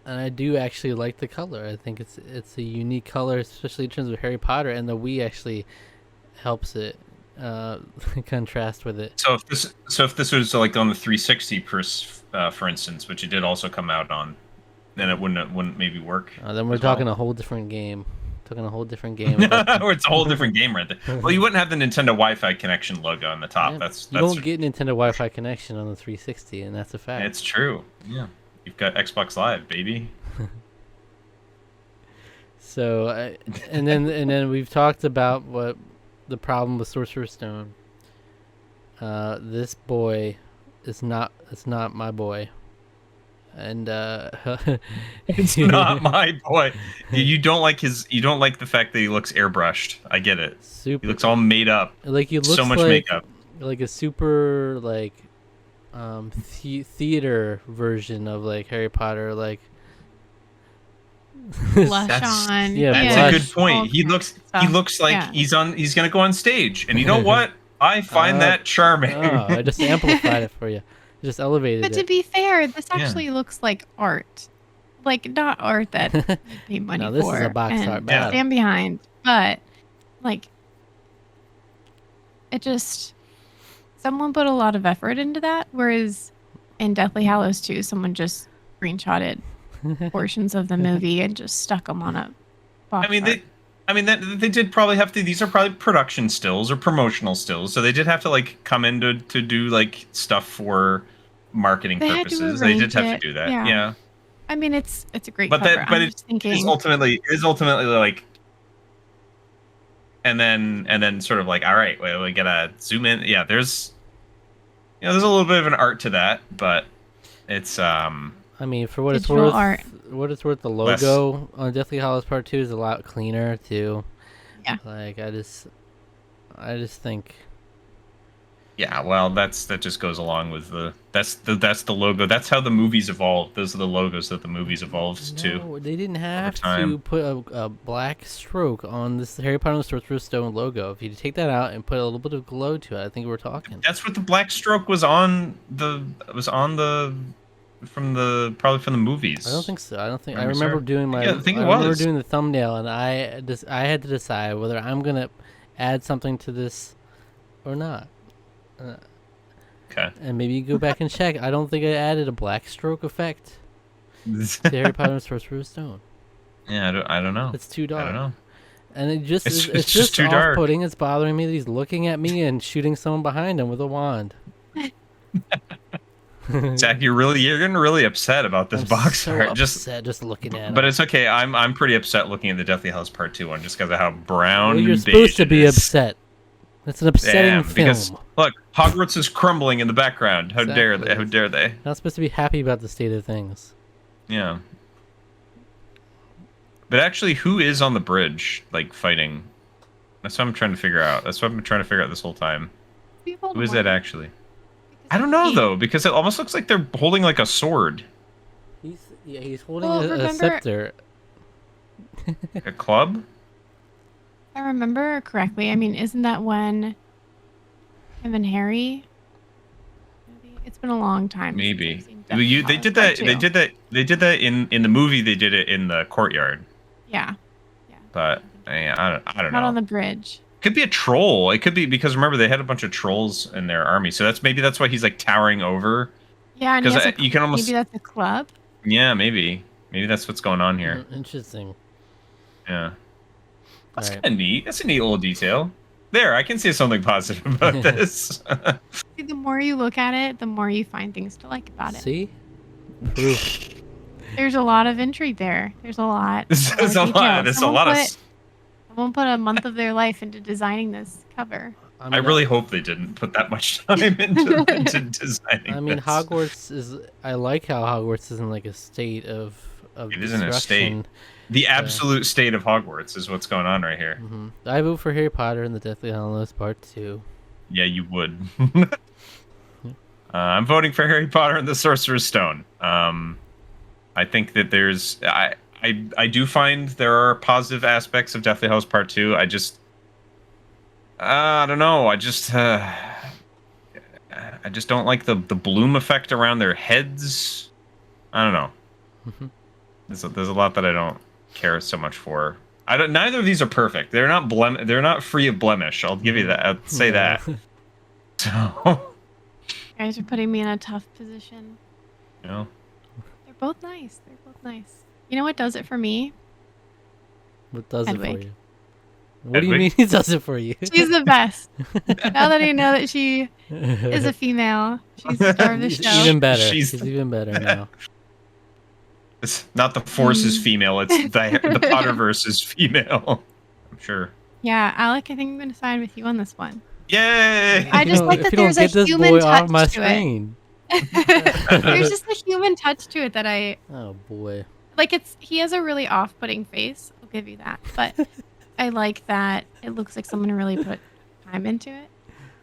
I do actually like the color. I think it's a unique color, especially in terms of Harry Potter, and the Wii actually helps it contrast with it. So if this was like on the 360 for instance, which it did also come out on, then it wouldn't maybe work. Then we're as well. talking a whole different game. Talking a whole different game. about- Or it's a whole different game right there. Well, you wouldn't have the Nintendo Wi-Fi connection logo on the top. Yeah, That's you don't get Nintendo Wi-Fi connection on the 360, and that's a fact. It's true. Yeah, you've got Xbox Live, baby. So, and then we've talked about what the problem with Sorcerer's Stone. This boy is not. It's not my boy. And It's not my boy. You don't like You don't like the fact that he looks airbrushed. I get it. super. He looks all made up. Like he looks So much like, makeup. like a super like theater version of like Harry Potter. Like Blush That's- on. yeah, That's blush. a good point. He looks. He looks like Yeah. he's gonna go on stage. And you know what? I find that charming. oh, I just amplified it for you. Just elevated But it. to be fair, this Yeah. actually looks like art. like not art that you pay money Now this for is a box and art battle. stand behind, but like it just someone put a lot of effort into that, whereas in Deathly Hallows 2, someone just screenshotted portions of the movie and just stuck them on a box art. They did probably have to. These are probably production stills or promotional stills, so they did have to like come in to do like stuff for marketing They had to purposes. They did arrange have to it. do that. Yeah. Yeah, I mean, it's a great but cover. that but I'm it just is thinking, ultimately like, and then sort of like, all right, well, we gotta zoom in. Yeah, there's there's a little bit of an art to that, but it's I mean, for what it's digital worth, art. the Less. logo on Deathly Hallows Part 2 is a lot cleaner too. Yeah. Like I just think. Yeah, well, that just goes along with that's the logo. That's how the movies evolved. Those are the logos that the movies evolved to. No, they didn't have to time. put a black stroke on this Harry Potter and the Sorcerer's Stone logo. If you take that out and put a little bit of glow to it, I think we're talking. That's what the black stroke was on the probably from the movies. I don't think so. I don't think I Remember, remember sir? doing my. Yeah, I think it remember was. doing the thumbnail, and I had to decide whether I'm gonna add something to this or not. Okay. And maybe you go back and check. I don't think I added a black stroke effect to Harry Potter and the Sorcerer's Stone. Yeah, I don't know. It's too dark. I don't know. And it just It's it's just too dark. off-putting. It's bothering me that he's looking at me and shooting someone behind him with a wand. Zach, you're getting really upset about this I'm box so art. upset just looking at But him. it's okay. I'm pretty upset looking at the Deathly Hallows Part 2 one just because of how brown. Well, you're beige supposed to it be is. upset. It's an upsetting Damn, film. because look, Hogwarts is crumbling in the background. How dare they? How dare they? Not supposed to be happy about the state of things. Yeah. But actually, who is on the bridge, like, fighting? That's what I'm trying to figure out. That's what I'm trying to figure out this whole time. Who is that actually? I don't know, though, because it almost looks like they're holding, like, a sword. He's holding Well, a remember- scepter. A club? If I remember correctly, I mean, isn't that when him and Harry? Maybe? It's been a long time. since Maybe. I've seen Deathly They Hallows did Part that. They 2. did that. They did that in the movie. They did it in the courtyard. Yeah. But I don't Not know. on the bridge. Could be a troll. It could be because remember they had a bunch of trolls in their army, so that's why he's like towering over. Yeah, and he 'Cause has a, you can almost- maybe that's a club. Yeah, maybe that's what's going on here. Interesting. Yeah, that's Alright. kind of neat. That's a neat little detail. There, I can say something positive about this. See, the more you look at it, the more you find things to like about it. See? Proof. There's a lot of intrigue there. There's a lot. There's a lot. detail. There's a lot of. Someone put a month of their life into designing this cover. I really hope they didn't put that much time into designing. I mean, this. Hogwarts is. I like how Hogwarts is in like a state of It is in a destruction. The absolute state of Hogwarts is what's going on right here. Hmm. I vote for Harry Potter and the Deathly Hallows Part 2. Yeah, you would. I'm voting for Harry Potter and the Sorcerer's Stone. I think that there's I do find there are positive aspects of Deathly Hallows Part 2. I just I don't know. I just don't like the bloom effect around their heads. I don't know. Mhm. There's a lot that I don't care so much for. Neither of these are perfect. They're not free of blemish. I'll give you that. I'll say Yeah. that. So, You guys are putting me in a tough position. you know. They're both nice. They're both nice. You know what does it for me? What does it for Hedwig. you? What do you mean Hedwig? he does it for you? She's the best. Now that I know that she is a female, she's the star of the show. Even better. She's- She's even better now. It's not the Force is Mm. female. It's the Potterverse is female. I'm sure. Yeah, Alec, I think I'm going to side with you on this one. Yay! I just like If that you don't there's a get this human boy touch off my to it. screen. There's just a human touch to it that I Oh boy. like. He has a really off-putting face. I'll give you that, but I like that it looks like someone really put time into it.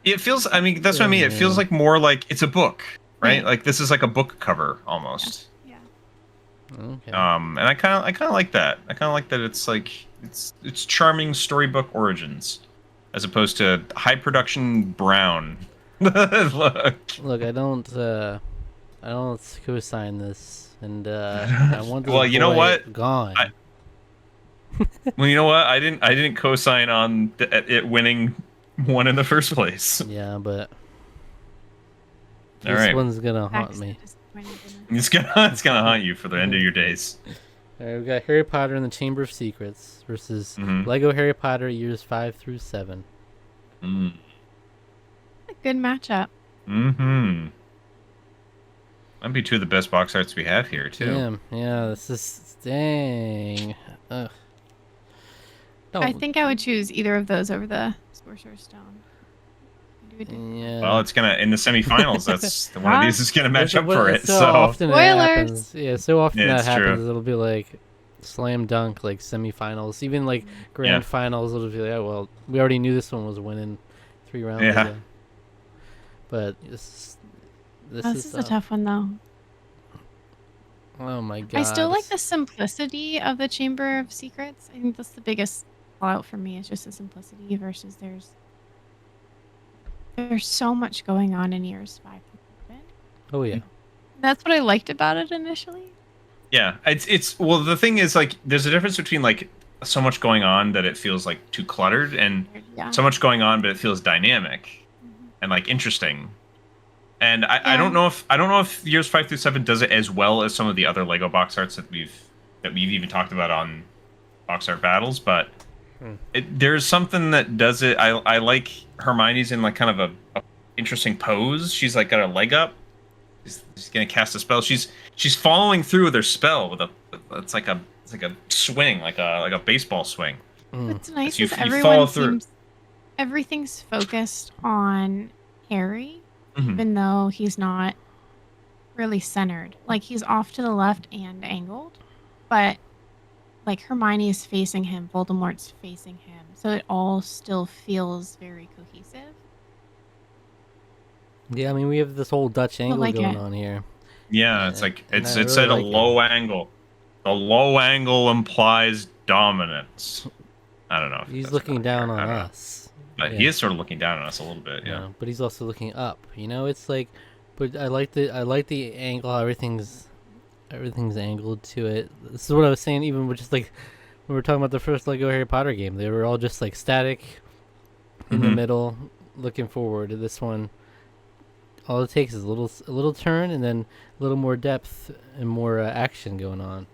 It feels. I mean, that's what I mean. It feels like more like it's a book, right? Right. Like this is like a book cover almost. Yeah. Okay. And I kind of like that. I kind of like that. It's like it's charming storybook origins, as opposed to high production brown. Look. Look, I don't co-sign this and I want this Well, you know boy what? gone. Well, you know what? I didn't co-sign on it winning one in the first place. Yeah, but All this right, one's gonna haunt That's me. disappointing. it's gonna haunt you for the end of your days. All right, we got Harry Potter and the Chamber of Secrets versus Mm-hmm. Lego Harry Potter years 5 through 7. Mm. A good matchup. Mm-hmm. Might be two of the best box arts we have here too. Damn, yeah, this is dang. Ugh. I think I would choose either of those over the Sorcerer's Stone. Yeah. Well, it's gonna in the semifinals. That's one of these is gonna match up for it. So So often it Spoilers! happens. Yeah, so often Yeah, that it's happens. true. It'll be like slam dunk, like semifinals, even like grand finals. It'll be like, oh well, we already knew this one was winning 3 rounds Yeah. ago. But this This is a tough one, though. Oh my god! I still like the simplicity of the Chamber of Secrets. I think that's the biggest fallout for me. Is just the simplicity versus there's so much going on in years 5 through 7. Oh yeah. That's what I liked about it initially. Yeah, it's well, the thing is, like, there's a difference between like so much going on that it feels like too cluttered, and Yeah. so much going on but it feels dynamic and like interesting. And I don't know if years 5 through 7 does it as well as some of the other Lego box arts that we've even talked about on box art battles, but there's something that does it. I like Hermione's in like kind of a interesting pose. She's like got a leg up. She's gonna cast a spell. She's following through with her spell with it's like a swing, like a baseball swing. What's nice You is follow everyone through. everything's focused on Harry, Mhm. even though he's not really centered. Like he's off to the left and angled, but like Hermione is facing him, Voldemort's facing him, so it all still feels very cohesive. Yeah, I mean we have this whole Dutch angle like going it. on here. Yeah, it's like and it's I it's really at a like it. low angle. The low angle implies dominance. I don't know. if He's that's looking right down or- I on don't know. us. But he is sort of looking down on us a little bit. Yeah. But he's also looking up. You know, it's like, but I like the angle. How everything's angled to it. This is what I was saying. Even with just like when we were talking about the first Lego Harry Potter game, they were all just like static in the Mhm. middle, looking forward. This one, all it takes is a little turn and then a little more depth and more action going on.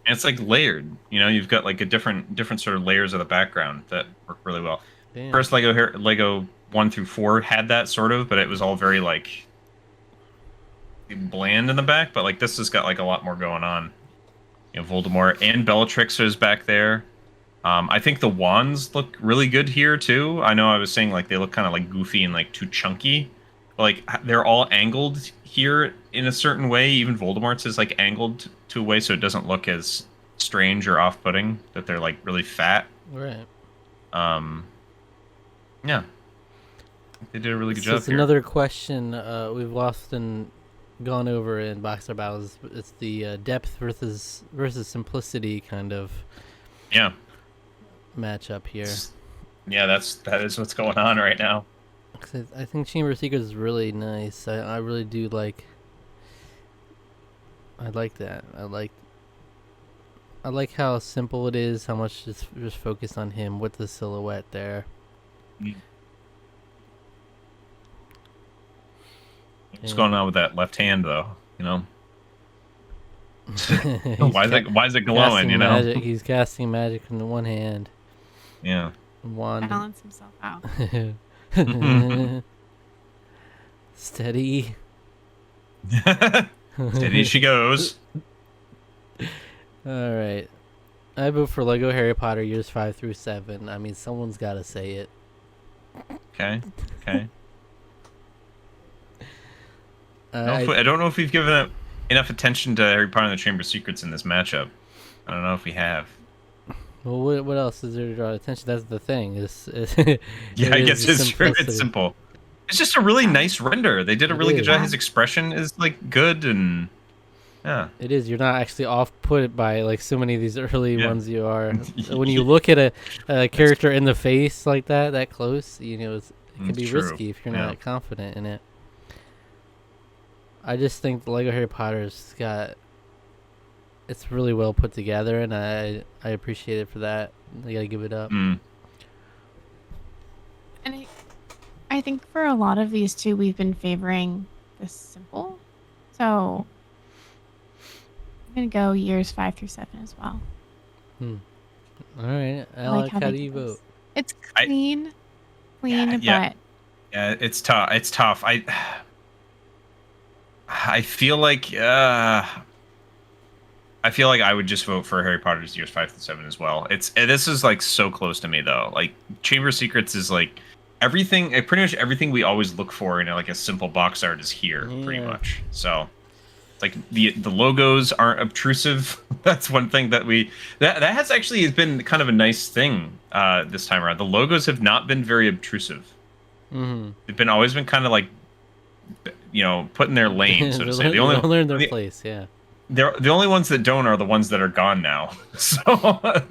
And it's like layered. You know, you've got like a different sort of layers of the background that work really well. Damn. First Lego 1 through 4 had that sort of, but it was all very like bland in the back. But like this has got like a lot more going on. You know, Voldemort and Bellatrix is back there. I think the wands look really good here too. I know I was saying like they look kind of like goofy and like too chunky. But, like they're all angled here in a certain way. Even Voldemort's is like angled to a way so it doesn't look as strange or off-putting that they're like really fat. Right. Yeah, they did a really good So job it's here. another question we've often gone over in boxer battles. It's the depth versus simplicity kind of matchup here. Yeah, that is what's going on right now. 'Cause I think Chamber of Secrets is really nice. I really do like. I like that. I like how simple it is. How much is just focused on him with the silhouette there. What's going on with that left hand, though? You know, He's why is it glowing? casting You know, magic. He's casting magic in the one hand. yeah. Wand. Balance himself out. Steady. Steady she goes. All right. I vote for Lego Harry Potter years 5 through 7. I mean, someone's got to say it. Okay. I I don't know if we've given enough attention to Harry Potter and the Chamber of Secrets in this matchup. I don't know if we have. Well, what else is there to draw attention? That's the thing. Yeah, I guess it's true. It's simple. It's just a really nice render. They did a really good job. His expression is like good, and yeah, it is. You're not actually off-put by like so many of these early ones. You are when you look at a character in the face like that close. You know, it can be risky if you're not confident in it. I just think the Lego Harry Potter's got it's really well put together, and I appreciate it for that. I gotta give it up. Mm. And I think for a lot of these too, we've been favoring the simple. So I'm gonna go years 5 through 7 as well. All right, I Alec, like how they do you do this. vote? It's clean, Yeah. but Yeah, it's tough. It's tough. I feel like I would just vote for Harry Potter's Years 5 through 7 as well. This is like so close to me though. Like Chamber of Secrets is like everything. Pretty much everything we always look for in like a simple box art is here, pretty Yeah. much. So, like the logos aren't obtrusive. That's one thing that that has actually been kind of a nice thing this time around. The logos have not been very obtrusive. Mm-hmm. They've always been kind of like, put in their lane, so to say. They'll learn their place. Yeah. The only ones that don't are the ones that are gone now. So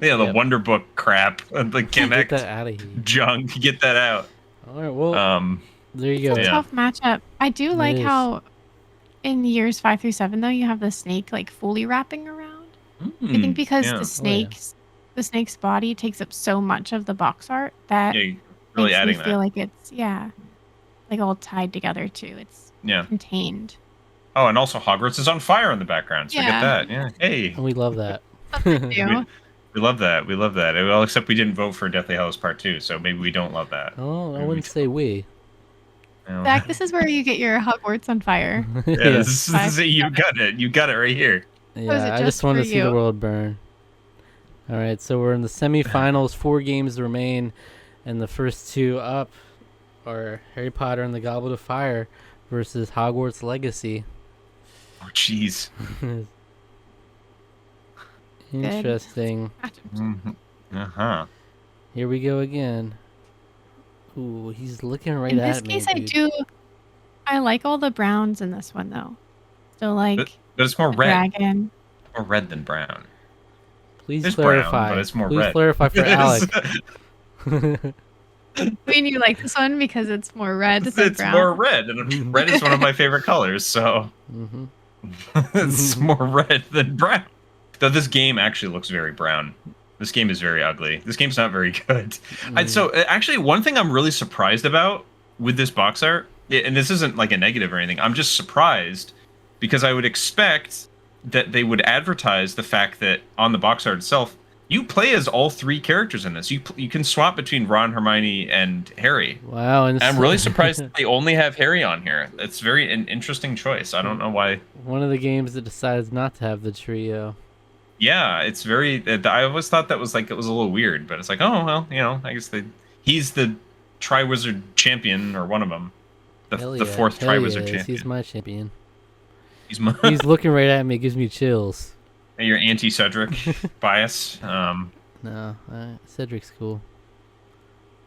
the Yep. Wonder Book crap, the Get Connect that out of here. junk, get that out. All right. Well, there you go. it's a tough matchup. I do like is. how in years 5 through 7 though you have the snake like fully wrapping around. I think because yeah. the snake's body takes up so much of the box art that Yeah, really makes adding me feel that. like it's like all tied together too. It's Yeah. contained. Oh, and also Hogwarts is on fire in the background. So Yeah. get that. Yeah. Hey. And we love that. New. We love that. We love that. Well, except we didn't vote for Deathly Hallows Part 2, so maybe we don't love that. Oh, I Maybe wouldn't say we. Well, Zach, this is where you get your Hogwarts on fire. yeah, Yeah. this is it. You got it. You got it right here. Yeah, I just just want to for see the you? world burn. All right, so we're in the semifinals. 4 games remain, and the first 2 up are Harry Potter and the Goblet of Fire versus Hogwarts Legacy. Oh, jeez. Interesting. Uh-huh. Here we go again. Ooh, he's looking right In at this me. case, dude. I like all the browns in this one though. So like But it's more the red. dragon. More red than brown. Please There's clarify. brown, but it's more Please red. clarify for Alec. I mean, you like this one because it's more red than It's brown. more red, and red is one of my favorite colors, so hmm it's more red than brown. Though this game actually looks very brown. This game is very ugly. This game's not very good. So actually, one thing I'm really surprised about with this box art, and this isn't like a negative or anything, I'm just surprised because I would expect that they would advertise the fact that on the box art itself, you play as all 3 characters in this. You can swap between Ron, Hermione, and Harry. Wow, and I'm really surprised that they only have Harry on here. It's an interesting choice. I don't know why. one of the games that decides not to have the trio. Yeah, it's very. I always thought that was like it was a little weird, but it's like, oh well, I guess he's the Triwizard champion or one of them, the 4th Hell Triwizard yes, champion. He's my champion. He's my. He's looking right at me. It gives me chills. Your anti-Cedric bias. No, Cedric's cool.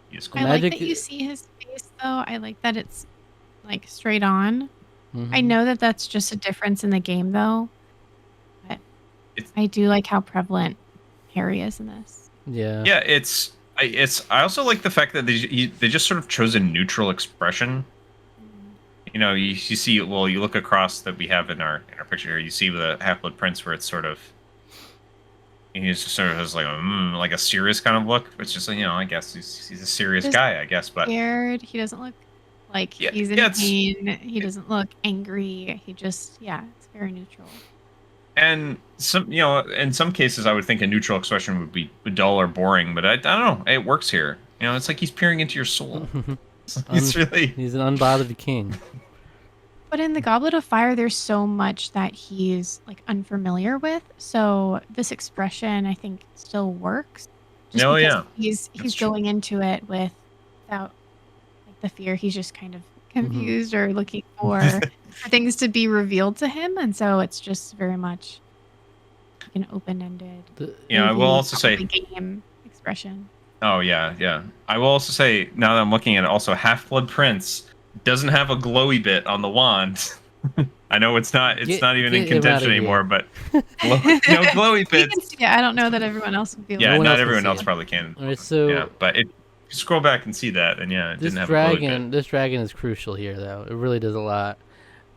He's cool. I like Magic- that you see his face though. I like that it's like straight on. Mhm. I know that that's just a difference in the game though. But It's- I do like how prevalent Harry is in this. Yeah. Yeah, I also like the fact that they just sort of chose a neutral expression. You see, well, you look across that we have in our picture here. You see the Half-Blood Prince where it's sort of, he just sort of has like a serious kind of look. It's just I guess he's a serious Just guy, I guess. But Scared. He doesn't look like Yeah, he's in yeah, it's- pain. He doesn't look angry. He just it's very neutral. and in some cases, I would think a neutral expression would be dull or boring. But I don't know. It works here. It's like he's peering into your soul. It's really. He's an unbothered king. But in the Goblet of Fire, there's so much that he's like unfamiliar with. So this expression, I think, still works. Oh, because yeah. he's true. going into it without like the fear. He's just kind of confused or looking for things to be revealed to him, and so it's just very much like an open-ended. I will also say. game expression. Oh yeah. I will also say now that I'm looking at it, also Half-Blood Prince doesn't have a glowy bit on the wand. I know it's not even in get him contention outta here. anymore, but no glowy You bits. can see it. I don't know that everyone else would be able Yeah, No one not else can everyone see else it. probably can. All right, so Yeah, but if you scroll back and see that, then yeah, it this didn't have a glowy bit. dragon is crucial here, though. It really does a lot.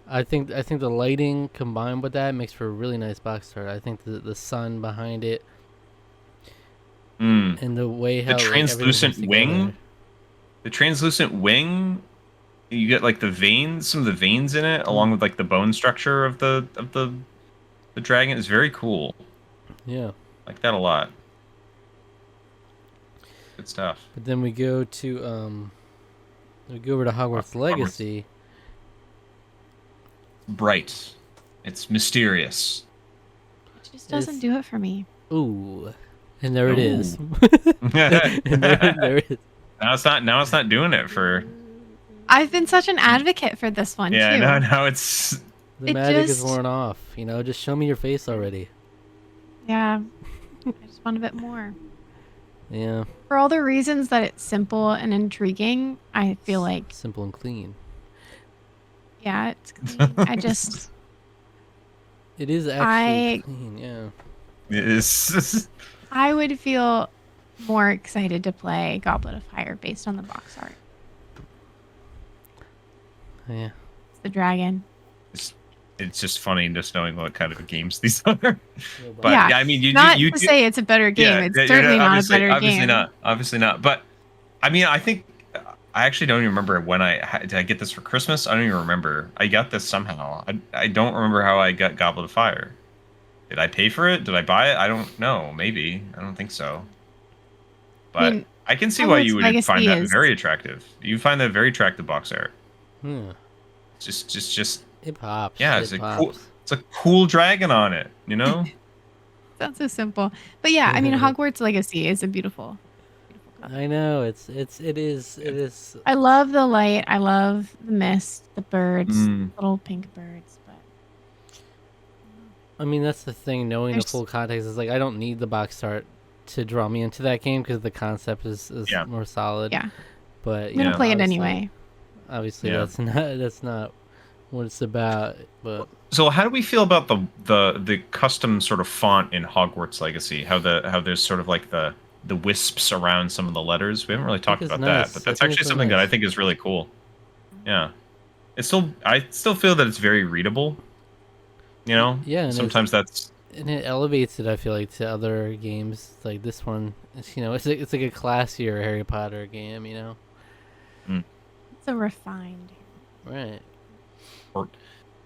I think the lighting combined with that makes for a really nice box art. I think the sun behind it Mm. and the way The how like everything comes translucent wing. together. The translucent wing. You get like the veins, some of the veins in it, along with like the bone structure of the dragon is very cool. Yeah. Like that a lot. Good stuff. But then we go to Hogwarts Legacy. Bright. It's mysterious. It just doesn't do it for me. Ooh. And there it is. and there it is. Now it's not doing it for. I've been such an advocate for this one too. No, it's The magic is worn off. You know, just show me your face already. Yeah. I just want a bit more. Yeah. For all the reasons that it's simple and intriguing, I feel like simple and clean. Yeah, it's clean. It is actually clean, yeah. It is. I would feel more excited to play Goblet of Fire based on the box art. Yeah. It's the dragon. It's just funny just knowing what kind of games these are. But yeah, I mean, you say it's a better game. Yeah, it's certainly not a better game. Obviously not. But I mean, I think I actually don't even remember when did I get this for Christmas. I don't even remember. I got this somehow. I don't remember how I got Goblet of Fire. Did I pay for it? Did I buy it? I don't know. Maybe. I don't think so. But I can see why you would find that very attractive. You find that very attractive box art. Just. It pops. Yeah, it's a cool dragon on it. You know. Sounds so simple, but yeah, I mean, Hogwarts Legacy is a beautiful. I know it is. I love the light. I love the mist, the birds, little pink birds. But I mean, that's the thing. Knowing the full context is like I don't need the box art to draw me into that game because the concept is more solid. Yeah, but I'm gonna play it anyway. Obviously, that's not what it's about. But so, how do we feel about the custom sort of font in Hogwarts Legacy? How there's sort of like the wisps around some of the letters. We haven't really talked about that, but that's actually something that I think is really cool. Yeah, I still feel that it's very readable. You know, yeah. Sometimes and it elevates it. I feel like to other games like this one. It's like a classier Harry Potter game. You know, it's a refined. Right.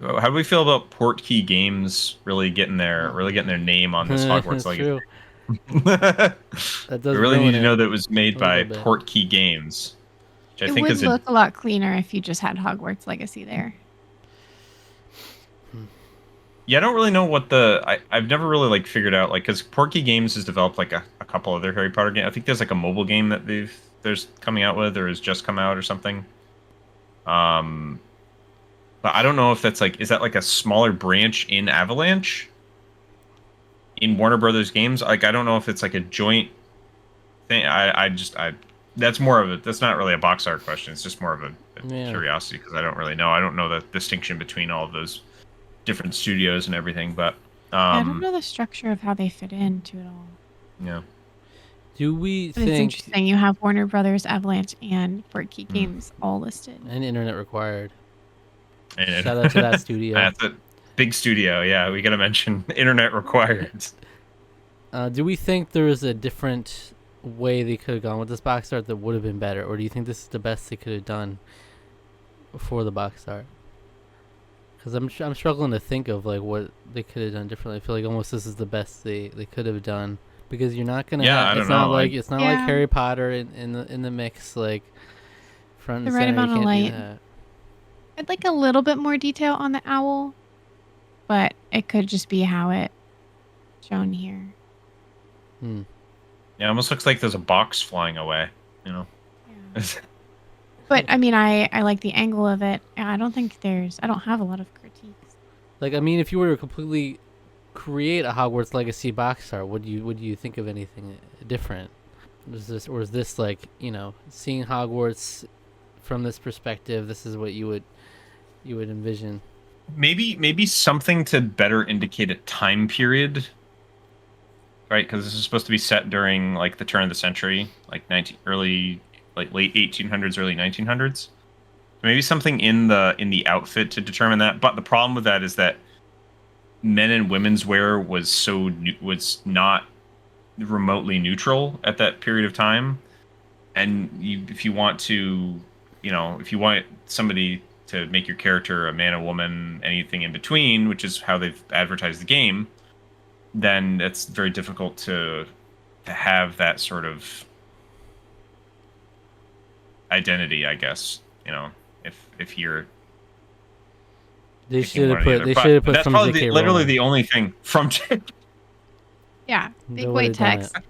How do we feel about Portkey Games really getting their name on this Hogwarts Legacy? We really need to know that it was made by Portkey Games. Which I think would look a lot cleaner if you just had Hogwarts Legacy there. Yeah, I don't really know what I've never really like figured out because Portkey Games has developed like a couple other Harry Potter games. I think there's like a mobile game that there's coming out with or has just come out or something. But I don't know if that's is that like a smaller branch in Avalanche? In Warner Brothers Games? Like, I don't know if it's like a joint thing. That's not really a box art question. It's just more of a curiosity because I don't really know. I don't know the distinction between all of those different studios and everything, but I don't know the structure of how they fit into it all. Yeah. Do we think it's interesting you have Warner Brothers, Avalanche, and Portkey Games all listed. And Internet Required. Shout out to that studio. That's a big studio, yeah. We gotta mention Internet Required. Do we think there was a different way they could have gone with this box art that would have been better, or do you think this is the best they could have done for the box art? Because I'm struggling to think of like what they could have done differently. I feel like almost this is the best they could have done because you're not gonna. Yeah, it's not like Harry Potter in the mix like front and center. You can't do that. I'd like a little bit more detail on the owl, but it could just be how it's shown here. Yeah, it almost looks like there's a box flying away, you know? Yeah. But, I mean, I like the angle of it. I don't have a lot of critiques. Like, I mean, if you were to completely create a Hogwarts Legacy box art, would you think of anything different? Is this like, seeing Hogwarts from this perspective, this is what you would envision? Maybe something to better indicate a time period, right? Because this is supposed to be set during like the turn of the century, like late 1800s, early 1900s. Maybe something in the outfit to determine that. But the problem with that is that men and women's wear was not remotely neutral at that period of time. And if you want to, if you want somebody to make your character a man, a woman, anything in between, which is how they've advertised the game, then it's very difficult to have that sort of identity, I guess. If you're They picking should one have or the put. other. They But should have put that's from probably J.K. literally Rowling. the only thing from. Yeah, big They white would've done text. it.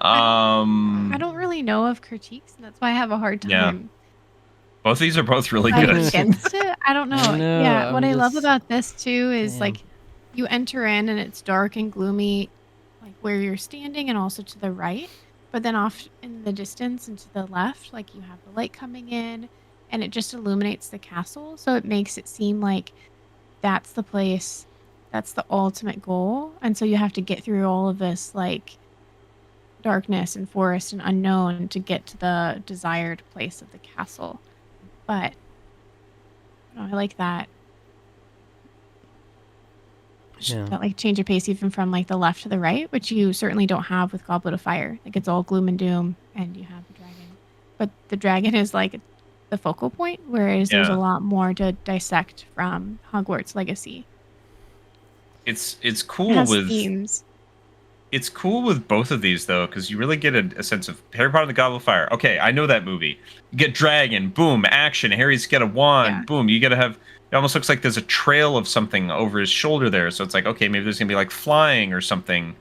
I don't really know of critiques, and that's why I have a hard Yeah. time Both of these are both really fighting good. against it. I don't know. I know, Yeah, what I'm I love just- about this too is Damn. like you enter in and it's dark and gloomy, like where you're standing and also to the right. But then off in the distance and to the left, like you have the light coming in and it just illuminates the castle. So it makes it seem like that's the place, that's the ultimate goal. And so you have to get through all of this like darkness and forest and unknown to get to the desired place of the castle. But I like that. Yeah. That like change of pace even from like the left to the right, which you certainly don't have with Goblet of Fire. Like it's all gloom and doom, and you have the dragon. But the dragon is like the focal point, whereas there's a Yeah. lot more to dissect from Hogwarts Legacy. It's It cool has with themes. it's cool with both of these though, because you really get a sense of Harry Potter and the Goblet of Fire. Okay, I know that movie. You get dragon, boom, action. Harry's got a wand, Yeah. boom. You gotta have. It almost looks like there's a trail of something over his shoulder there. So it's like, okay, maybe there's gonna be like flying or something.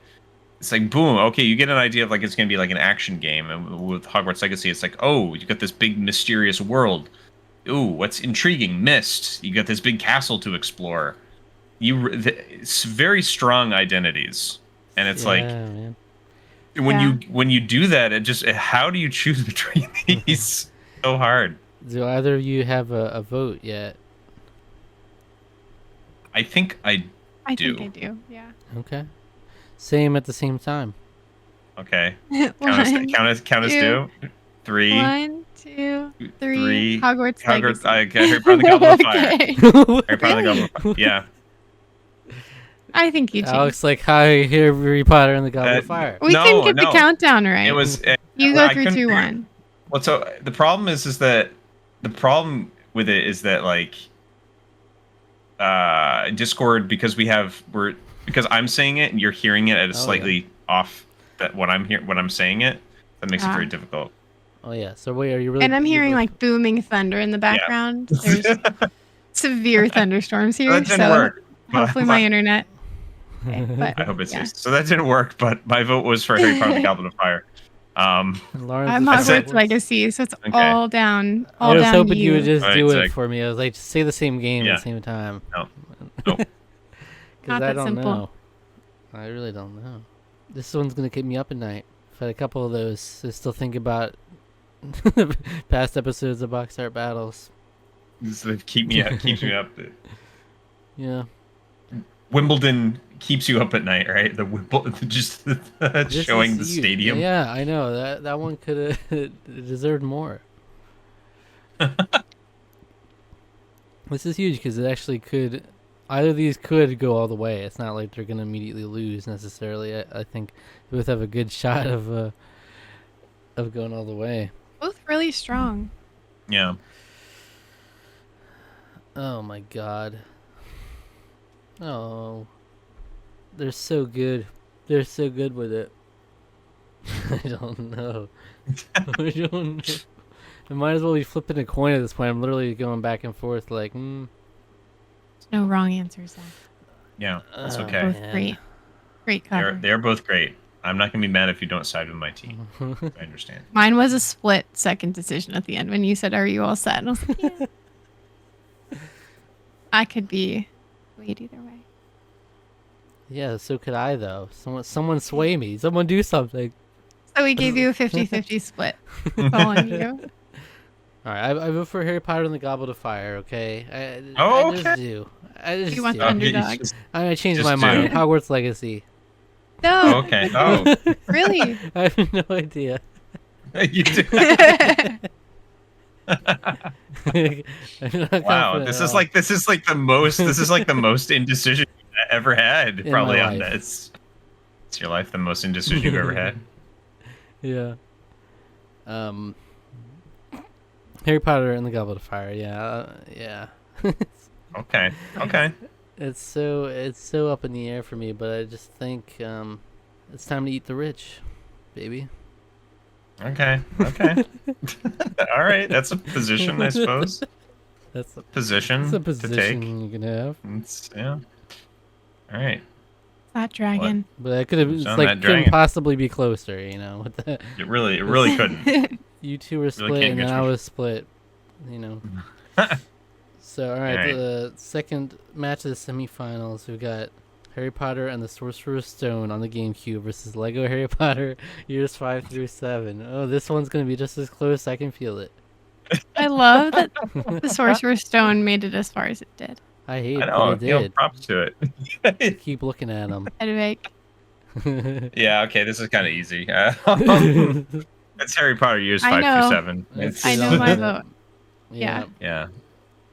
It's like, boom, okay, you get an idea of like it's gonna be like an action game. And with Hogwarts Legacy, it's like, oh, you got this big mysterious world. Ooh, what's intriguing? Mist. You got this big castle to explore. It's very strong identities, and it's like man. when you do that, it just how do you choose between these? So hard. Do either of you have a vote yet? I think I I do. think I do. Yeah. Okay. Same at the same time. Okay. One, Count as two. do. 3. 1, 2, 3. Three. Hogwarts Hogwarts. Legacy. I get Harry Potter and the Goblet of Fire. Okay. Harry Potter and the Goblet of Fire. Yeah. I think you changed. Alex like hi Harry Potter and the Goblet of Fire. We No, can get the no. countdown right. It was. You well, go I through couldn't 2, figure- 1. Well, so the problem is that the problem with it is that like Discord, because because I'm saying it and you're hearing it at a slightly off that what I'm saying it, that makes it very difficult. Oh yeah. So wait, are you really? And I'm hearing you're- like booming thunder in the background. There's severe thunderstorms here. That didn't so work. but- hopefully my internet. Okay, but I hope it's yeah. so that didn't work, but my vote was for Harry Potter and the Goblet of Fire. Lawrence I'm is- Hogwarts Legacy, so it's Okay. all down. I All was down hoping to you would just Alright, do it Zach. for me. I was like, just say the same game Yeah. at the same time. No. Because Not I that don't simple. know. I really don't know. This one's gonna keep me up at night. I've had a couple of those. I still think about past episodes of Box Art Battles. So keeps me up. Yeah. Wimbledon keeps you up at night, right? Just This showing is the huge. stadium. Yeah, I know that one could have deserved more. This is huge because it actually could. Either of these could go all the way. It's not like they're gonna immediately lose necessarily. I think they both have a good shot of going all the way. Both really strong. Yeah. Oh my god. Oh. They're so good. They're so good with it. I don't know. I don't know. I might as well be flipping a coin at this point. I'm literally going back and forth like, There's no wrong answers there. Yeah, that's Oh, okay. Both man. great. Great cover. They're both great. I'm not gonna be mad if you don't side with my team. I understand. Mine was a split second decision at the end when you said, "Are you all set?" And I was like, "Yeah." I could be swayed either way. Yeah, so could I though. Someone sway me. Someone do something. So we gave you a 50-50 split. That's all on you. All right, I vote for Harry Potter and the Goblet of Fire. Okay. Oh, I just do. I just You want do. the underdog? I'm gonna change just my mind. do. Hogwarts Legacy. No, Okay. Oh, really. I have no idea. you do. I'm not Wow, confident at all this is like the most indecision you've ever had in probably my on life. this. It's your life the most indecision you've ever had. Yeah. Harry Potter and the Goblet of Fire. Yeah. Okay. Okay. It's so up in the air for me, but I just think it's time to eat the rich, baby. Okay. Okay. All right. That's a position, I suppose. That's a Position to take. position you can have. Yeah. All right. That dragon. But I could have. Who's It's on like that couldn't dragon? possibly be closer, you know. With that, It really couldn't. you two were split, can't and get then I much- was split. You know. So all right, All right. the second match of the semifinals, we've got Harry Potter and the Sorcerer's Stone on the GameCube versus Lego Harry Potter years 5 through 7. Oh, this one's gonna be just as close. I can feel it. I love that the Sorcerer's Stone made it as far as it did. I hate I that know. it You know, did. props to it. Keep looking at him. Edvig. Yeah. Okay. This is kind of easy. It's Harry Potter years I 5 know. through 7. Let's It's, I see know that. my vote. Yeah. yeah.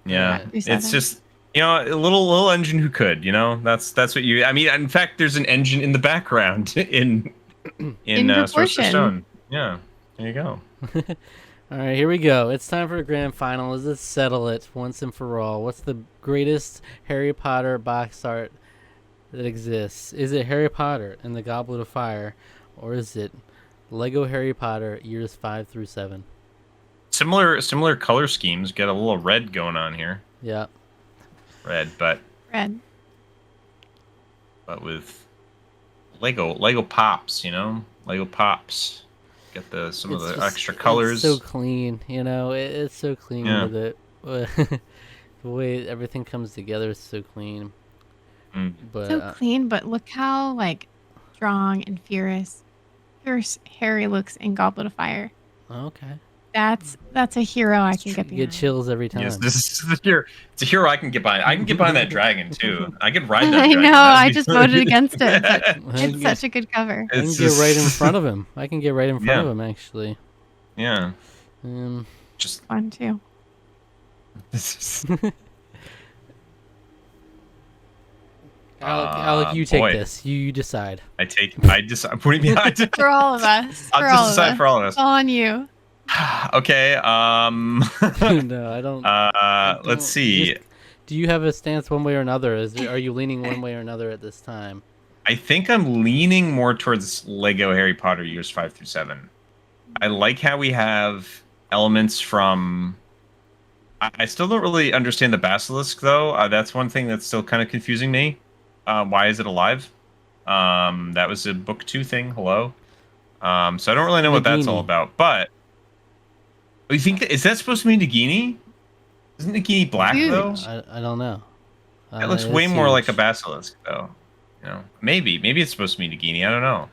Yeah. Through It's 7. just a little engine who could. That's what you. I mean, in fact, there's an engine in the background in Sorcerer's proportion. Stone. Yeah. There you go. All right, here we go. It's time for a grand final. Let's settle it once and for all. What's the greatest Harry Potter box art that exists? Is it Harry Potter and the Goblet of Fire, or is it Lego Harry Potter years 5 through 7? Similar color schemes. Get a little red going on here. Yeah. Red, but Red. with Lego pops. Lego pops. Get some of It's the just- extra colors. It's so clean, it's so clean Yeah. with it. The way everything comes together is so clean. Mm. But So clean, but look how strong and fierce Harry looks in Goblet of Fire. okay. That's a hero I can get You behind. get chills every time. Yes, this is the hero. It's a hero I can get behind. I can get behind that dragon too. I could ride that I dragon. know, That'd I be just really voted good. against it, but I can it's get- such a good cover. I can It's get right in just- front of him. I can get right in front of Yeah. him, actually. Yeah, Um, just Fun too. Alec, you take boy. this. You decide. I just. What do you mean? For all of us. I'll For just all of decide us. for all of us. It's all on you. Okay. No, I don't. Let's see. Just- do you have a stance one way or another? Are you leaning one way or another at this time? I think I'm leaning more towards Lego Harry Potter years 5 through 7. I like how we have elements from. I still don't really understand the basilisk though. That's one thing that's still kind of confusing me. Why is it alive? That was a book 2 thing. Hello. So I don't really know what that's all Nagini. about. But you think is that supposed to be Nagini? Isn't Nagini black Huge. though? I don't know. It looks way more like a basilisk though. Maybe it's supposed to be Nagini. I don't know.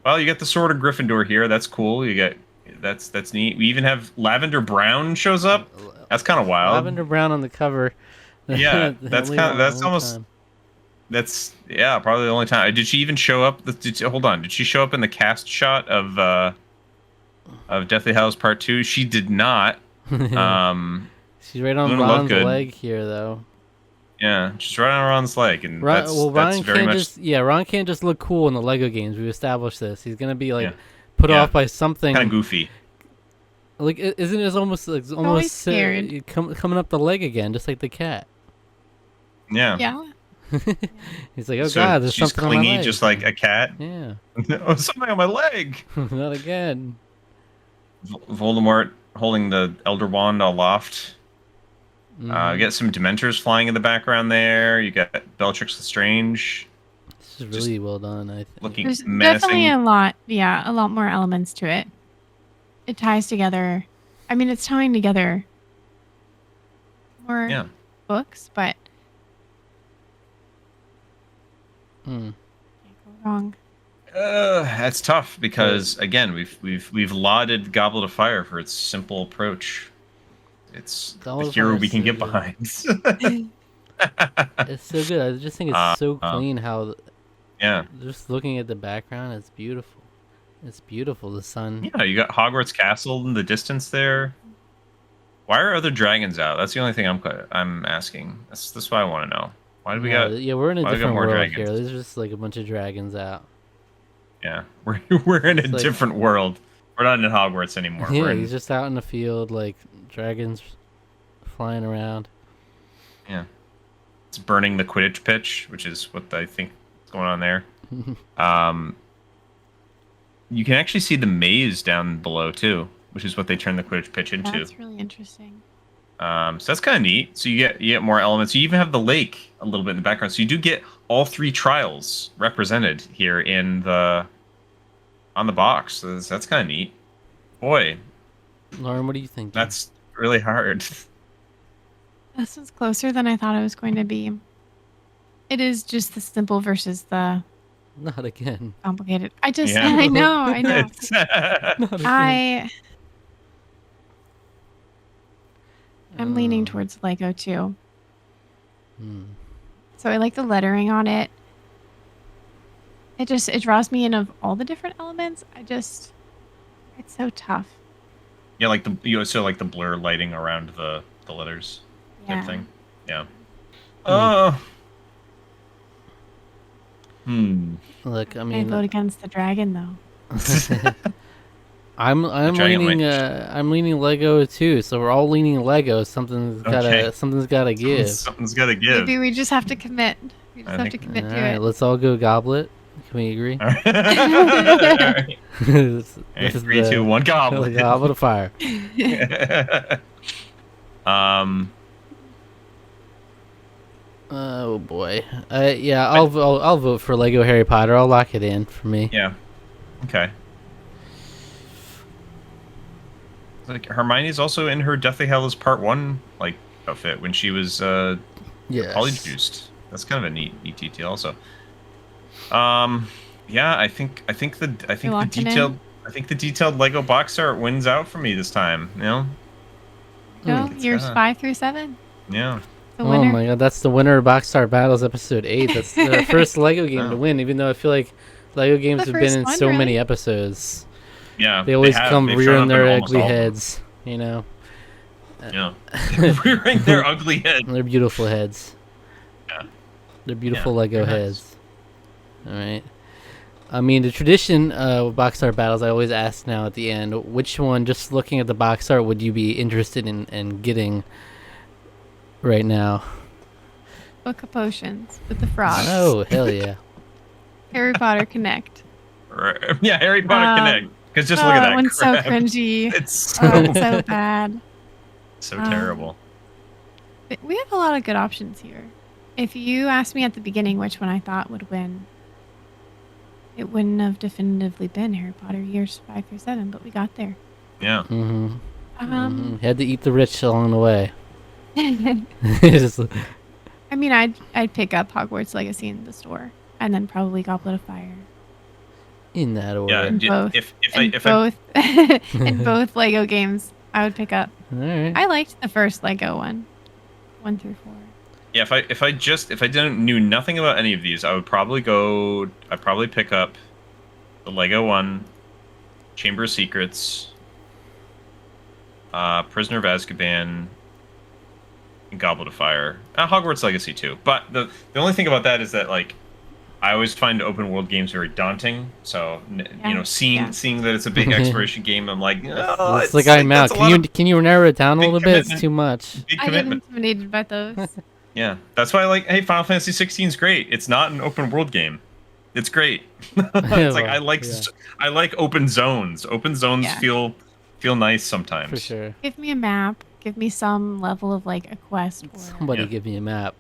Well, you got the Sword of Gryffindor here. That's cool. You got that's neat. We even have Lavender Brown shows up. That's kind of wild. Lavender Brown on the cover. Yeah, The that's only kind one- of that's only almost time. that's probably the only time. Did she even show up? Hold on. Did she show up in the cast shot of Deathly Hallows Part 2? She did not. She's right on doesn't look Ron's good. leg here, though. Yeah, she's right on Ron's leg, and that's Ron very can't much Ron can't just look cool in the Lego games. We've established this. He's gonna be Yeah. put Yeah. off by something. kind of goofy. Isn't it almost always almost scared. coming up the leg again, just like the cat? Yeah. Yeah. He's like, oh So god, there's she's something on my clingy, leg. just like a cat. Yeah, Oh, something on my leg. not again. Voldemort holding the Elder Wand aloft. You get some Dementors flying in the background there. You got Bellatrix Lestrange This is really well done. I think. looking There's menacing. definitely a lot more elements to it. It ties together. I mean, it's tying together more Yeah. books, but Hmm. can't go wrong. That's tough because again, we've lauded Goblet of Fire for its simple approach. It's Goblet the of hero Fire we is can so get good. behind. It's so good. I just think it's so clean. How Yeah. just looking at the background, it's beautiful. It's beautiful. The sun. Yeah, you got Hogwarts Castle in the distance there. Why are other dragons out? That's the only thing I'm asking. That's what I want to know. Why do we got? Yeah, we're in a why we got different more world dragons? here. There's just like a bunch of dragons out. Yeah, we're in a It's like- different world. We're not in Hogwarts anymore. Yeah, We're in, he's just out in the field, like dragons flying around. yeah. It's burning the Quidditch pitch, which is what I think is going on there. You can actually see the maze down below too, which is what they turn the Quidditch pitch into. That's really interesting. So that's kind of neat. So you get more elements. You even have the lake a little bit in the background. So you do get all 3 trials represented here on the box. So that's kind of neat. Boy, Lauren, what do you think? that's really hard. This is closer than I thought it was going to be. It is just the simple versus the Not again. complicated. I Yeah. I know. It's- Not again. I'm leaning towards Lego too. Hmm. So I like the lettering on it. It draws me in of all the different elements. It's so tough. yeah, like like the blur lighting around the letters type Yeah. thing. Yeah. Look, I I mean, vote against the dragon though. I'm dragon leaning might- I'm leaning Lego too. So we're all leaning Lego. Something's Okay. gotta give. Something's got to give. Maybe we just have to commit. We just I have to think- commit All to right, it. let's all go goblet. Can we agree? All right. This Hey, is 3, 2, 1, the goblet. goblet of fire. Oh boy. Yeah, I'll vote for Lego Harry Potter. I'll lock it in for me. Yeah. Okay. Like Hermione's also in her Deathly Hallows Part 1 outfit when she was Yes. polyjuiced. That's kind of a neat detail also. Yeah, I think the detailed Lego box art wins out for me this time, you know? No, It's years kinda- 5 through 7. Yeah. The Oh winner. my god, that's the winner of Box Art Battles episode 8. That's the first Lego game to Oh. win, even though I feel like Lego games The have been first in one, so many really? episodes. Yeah. They always have. come They've shown rearing up in their almost ugly all of them. heads, you know? Yeah. Rearing their ugly head. They're beautiful heads. Yeah. They're beautiful Yeah, Lego they're nice. heads. Alright. I mean, the tradition with Box Art Battles, I always ask now at the end, which one, just looking at the box art, would you be interested in getting right now? Book of Potions with the frogs. Oh, hell yeah. Harry Potter Connect. Yeah, Harry Potter Um, Connect. Because just look at that that one's crap. so cringy. It's Oh, it's so bad. so terrible. But we have a lot of good options here. If you asked me at the beginning which one I thought would win, it wouldn't have definitively been Harry Potter years 5 through 7, but we got there. Yeah. Mm-hmm. Had to eat the rich along the way. I Just- mean, I'd pick up Hogwarts Legacy in the store, and then probably Goblet of Fire. in that order. Yeah. In both. If both in both Lego games, I would pick up. Alright. I liked the first Lego one, 1 through 4. Yeah, if I didn't knew nothing about any of these, I'd probably pick up the Lego one, Chamber of Secrets, Prisoner of Azkaban, and Goblet of Fire. Hogwarts Legacy too. But the only thing about that is that I always find open world games very daunting. So seeing that it's a big exploration game, I'm like, oh, It's like I'm out. Can you narrow it down a big little bit? It's commitment. too much. big I get commitment. intimidated by those. Yeah, that's why hey, Final Fantasy 16 is great. It's not an open world game. It's great. It's like I like open zones. Open zones Yeah. feel nice sometimes. For sure. Give me a map. Give me some level of a quest. Or Somebody Yeah. give me a map.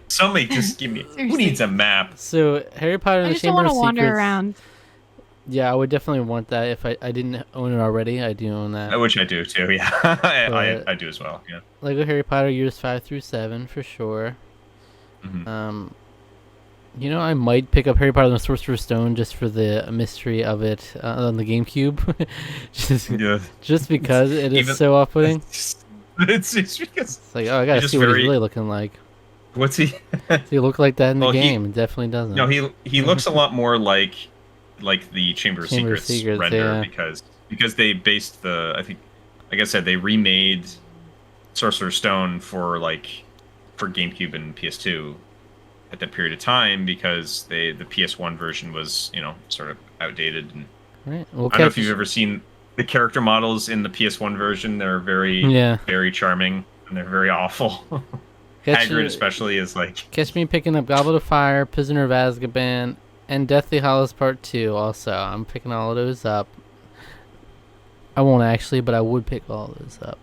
Somebody just give me. Who Seriously. needs a map? So Harry Potter I and the just don't Chamber want of to wander Secrets. around. Yeah, I would definitely want that. If I didn't own it already, I do own that. Which I do too. Yeah, I do as well. Yeah. Lego Harry Potter years 5 through 7 for sure. Mhm. I might pick up Harry Potter and the Sorcerer's Stone just for the mystery of it on the GameCube. Yeah. just because it is Even- so off-putting. It's because It's like, oh, I gotta just see what very- he's really looking like. what's he? Does he look like that in the Well, he- game? It definitely doesn't. No, he looks a lot more like the Chamber of Chamber of Secrets, Secrets, render yeah. because they based I think, like I said, they remade Sorcerer's Stone for GameCube and PS2 at that period of time, because the PS1 version was, sort of outdated. And Right. I don't know if you've ever seen the character models in the PS1 version. They're very charming, and they're very awful. Hagrid especially is like... Catch me picking up Goblet of Fire, Prisoner of Azkaban, and Deathly Hallows Part 2 also. I'm picking all of those up. I won't actually, but I would pick all of those up,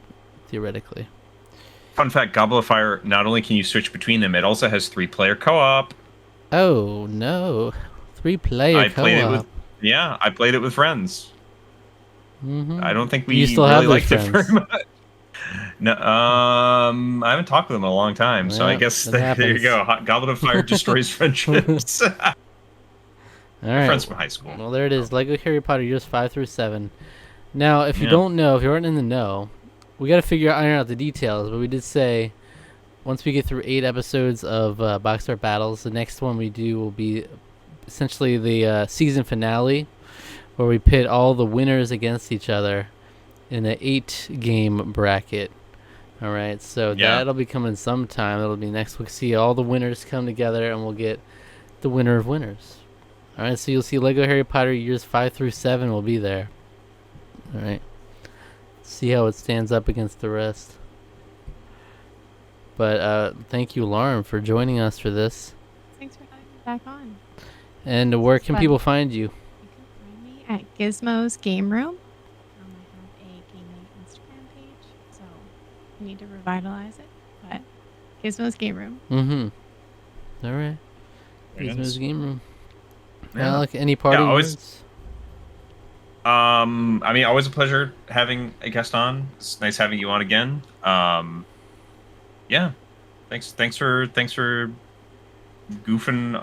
theoretically. Fun fact, Goblet of Fire, not only can you switch between them, it also has 3-player co-op. Oh, no. 3-player co-op. I played it with friends. Mm-hmm. I don't think we you still really have liked friends. it very much. No, I haven't talked with them in a long time, so I guess there you go. Goblet of Fire destroys friendships. All right. Friends from high school. Well, there it is. Lego Harry Potter years 5 through 7. Now, if you don't know, if you aren't in the know, we got to iron out the details. But we did say once we get through 8 episodes of Box Art Battles, the next one we do will be essentially the season finale, where we pit all the winners against each other in an 8-game bracket. All right, so that'll be coming sometime. That'll be next week. See all the winners come together, and we'll get the winner of winners. All right, so you'll see Lego Harry Potter years 5 through 7 will be there. All right, see how it stands up against the rest. But thank you, Lauren, for joining us for this. Thanks for having me back on. And where can people find you? You can find me at Gizmo's Game Room. I have a gaming Instagram page, so I need to revitalize it. But Gizmo's Game Room. Mm-hmm. All right. Gizmo's Game Room. Yeah. Alec, any parting words? I mean, always a pleasure having a guest on. It's nice having you on again. Yeah. Thanks for goofing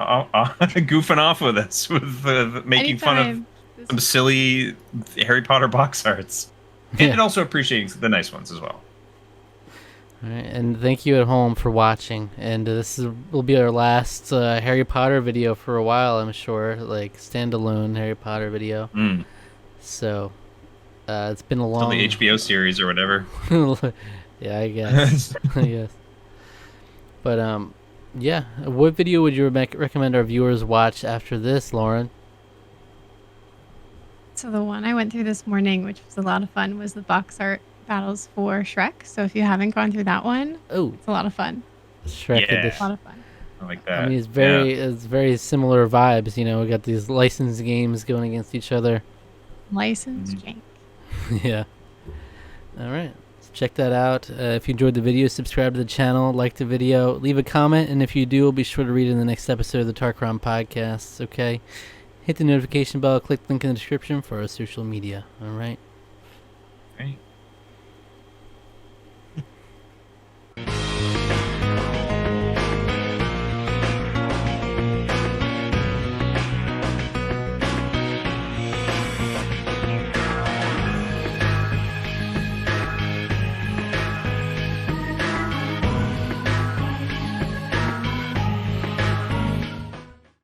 off with us, with making fun of some silly Harry Potter box arts, and also appreciating the nice ones as well. All right, and thank you at home for watching. And this will be our last Harry Potter video for a while, I'm sure, like standalone Harry Potter video. So it's been a long... Till the HBO series or whatever. Yeah, I guess. I guess. But yeah, what video would you recommend our viewers watch after this, Lauren? So the one I went through this morning, which was a lot of fun, was the box art battles for Shrek. So if you haven't gone through that one, it's a lot of fun. Shrek edition. A lot of fun. I like that. I mean, it's very similar vibes. You know, we got these licensed games going against each other. Licensed jank. Yeah. All right. Check that out. If you enjoyed the video, subscribe to the channel, like the video, leave a comment, and if you do, we'll be sure to read it in the next episode of the Tarqaron podcast. Okay. Hit the notification bell, click the link in the description for our social media. All right.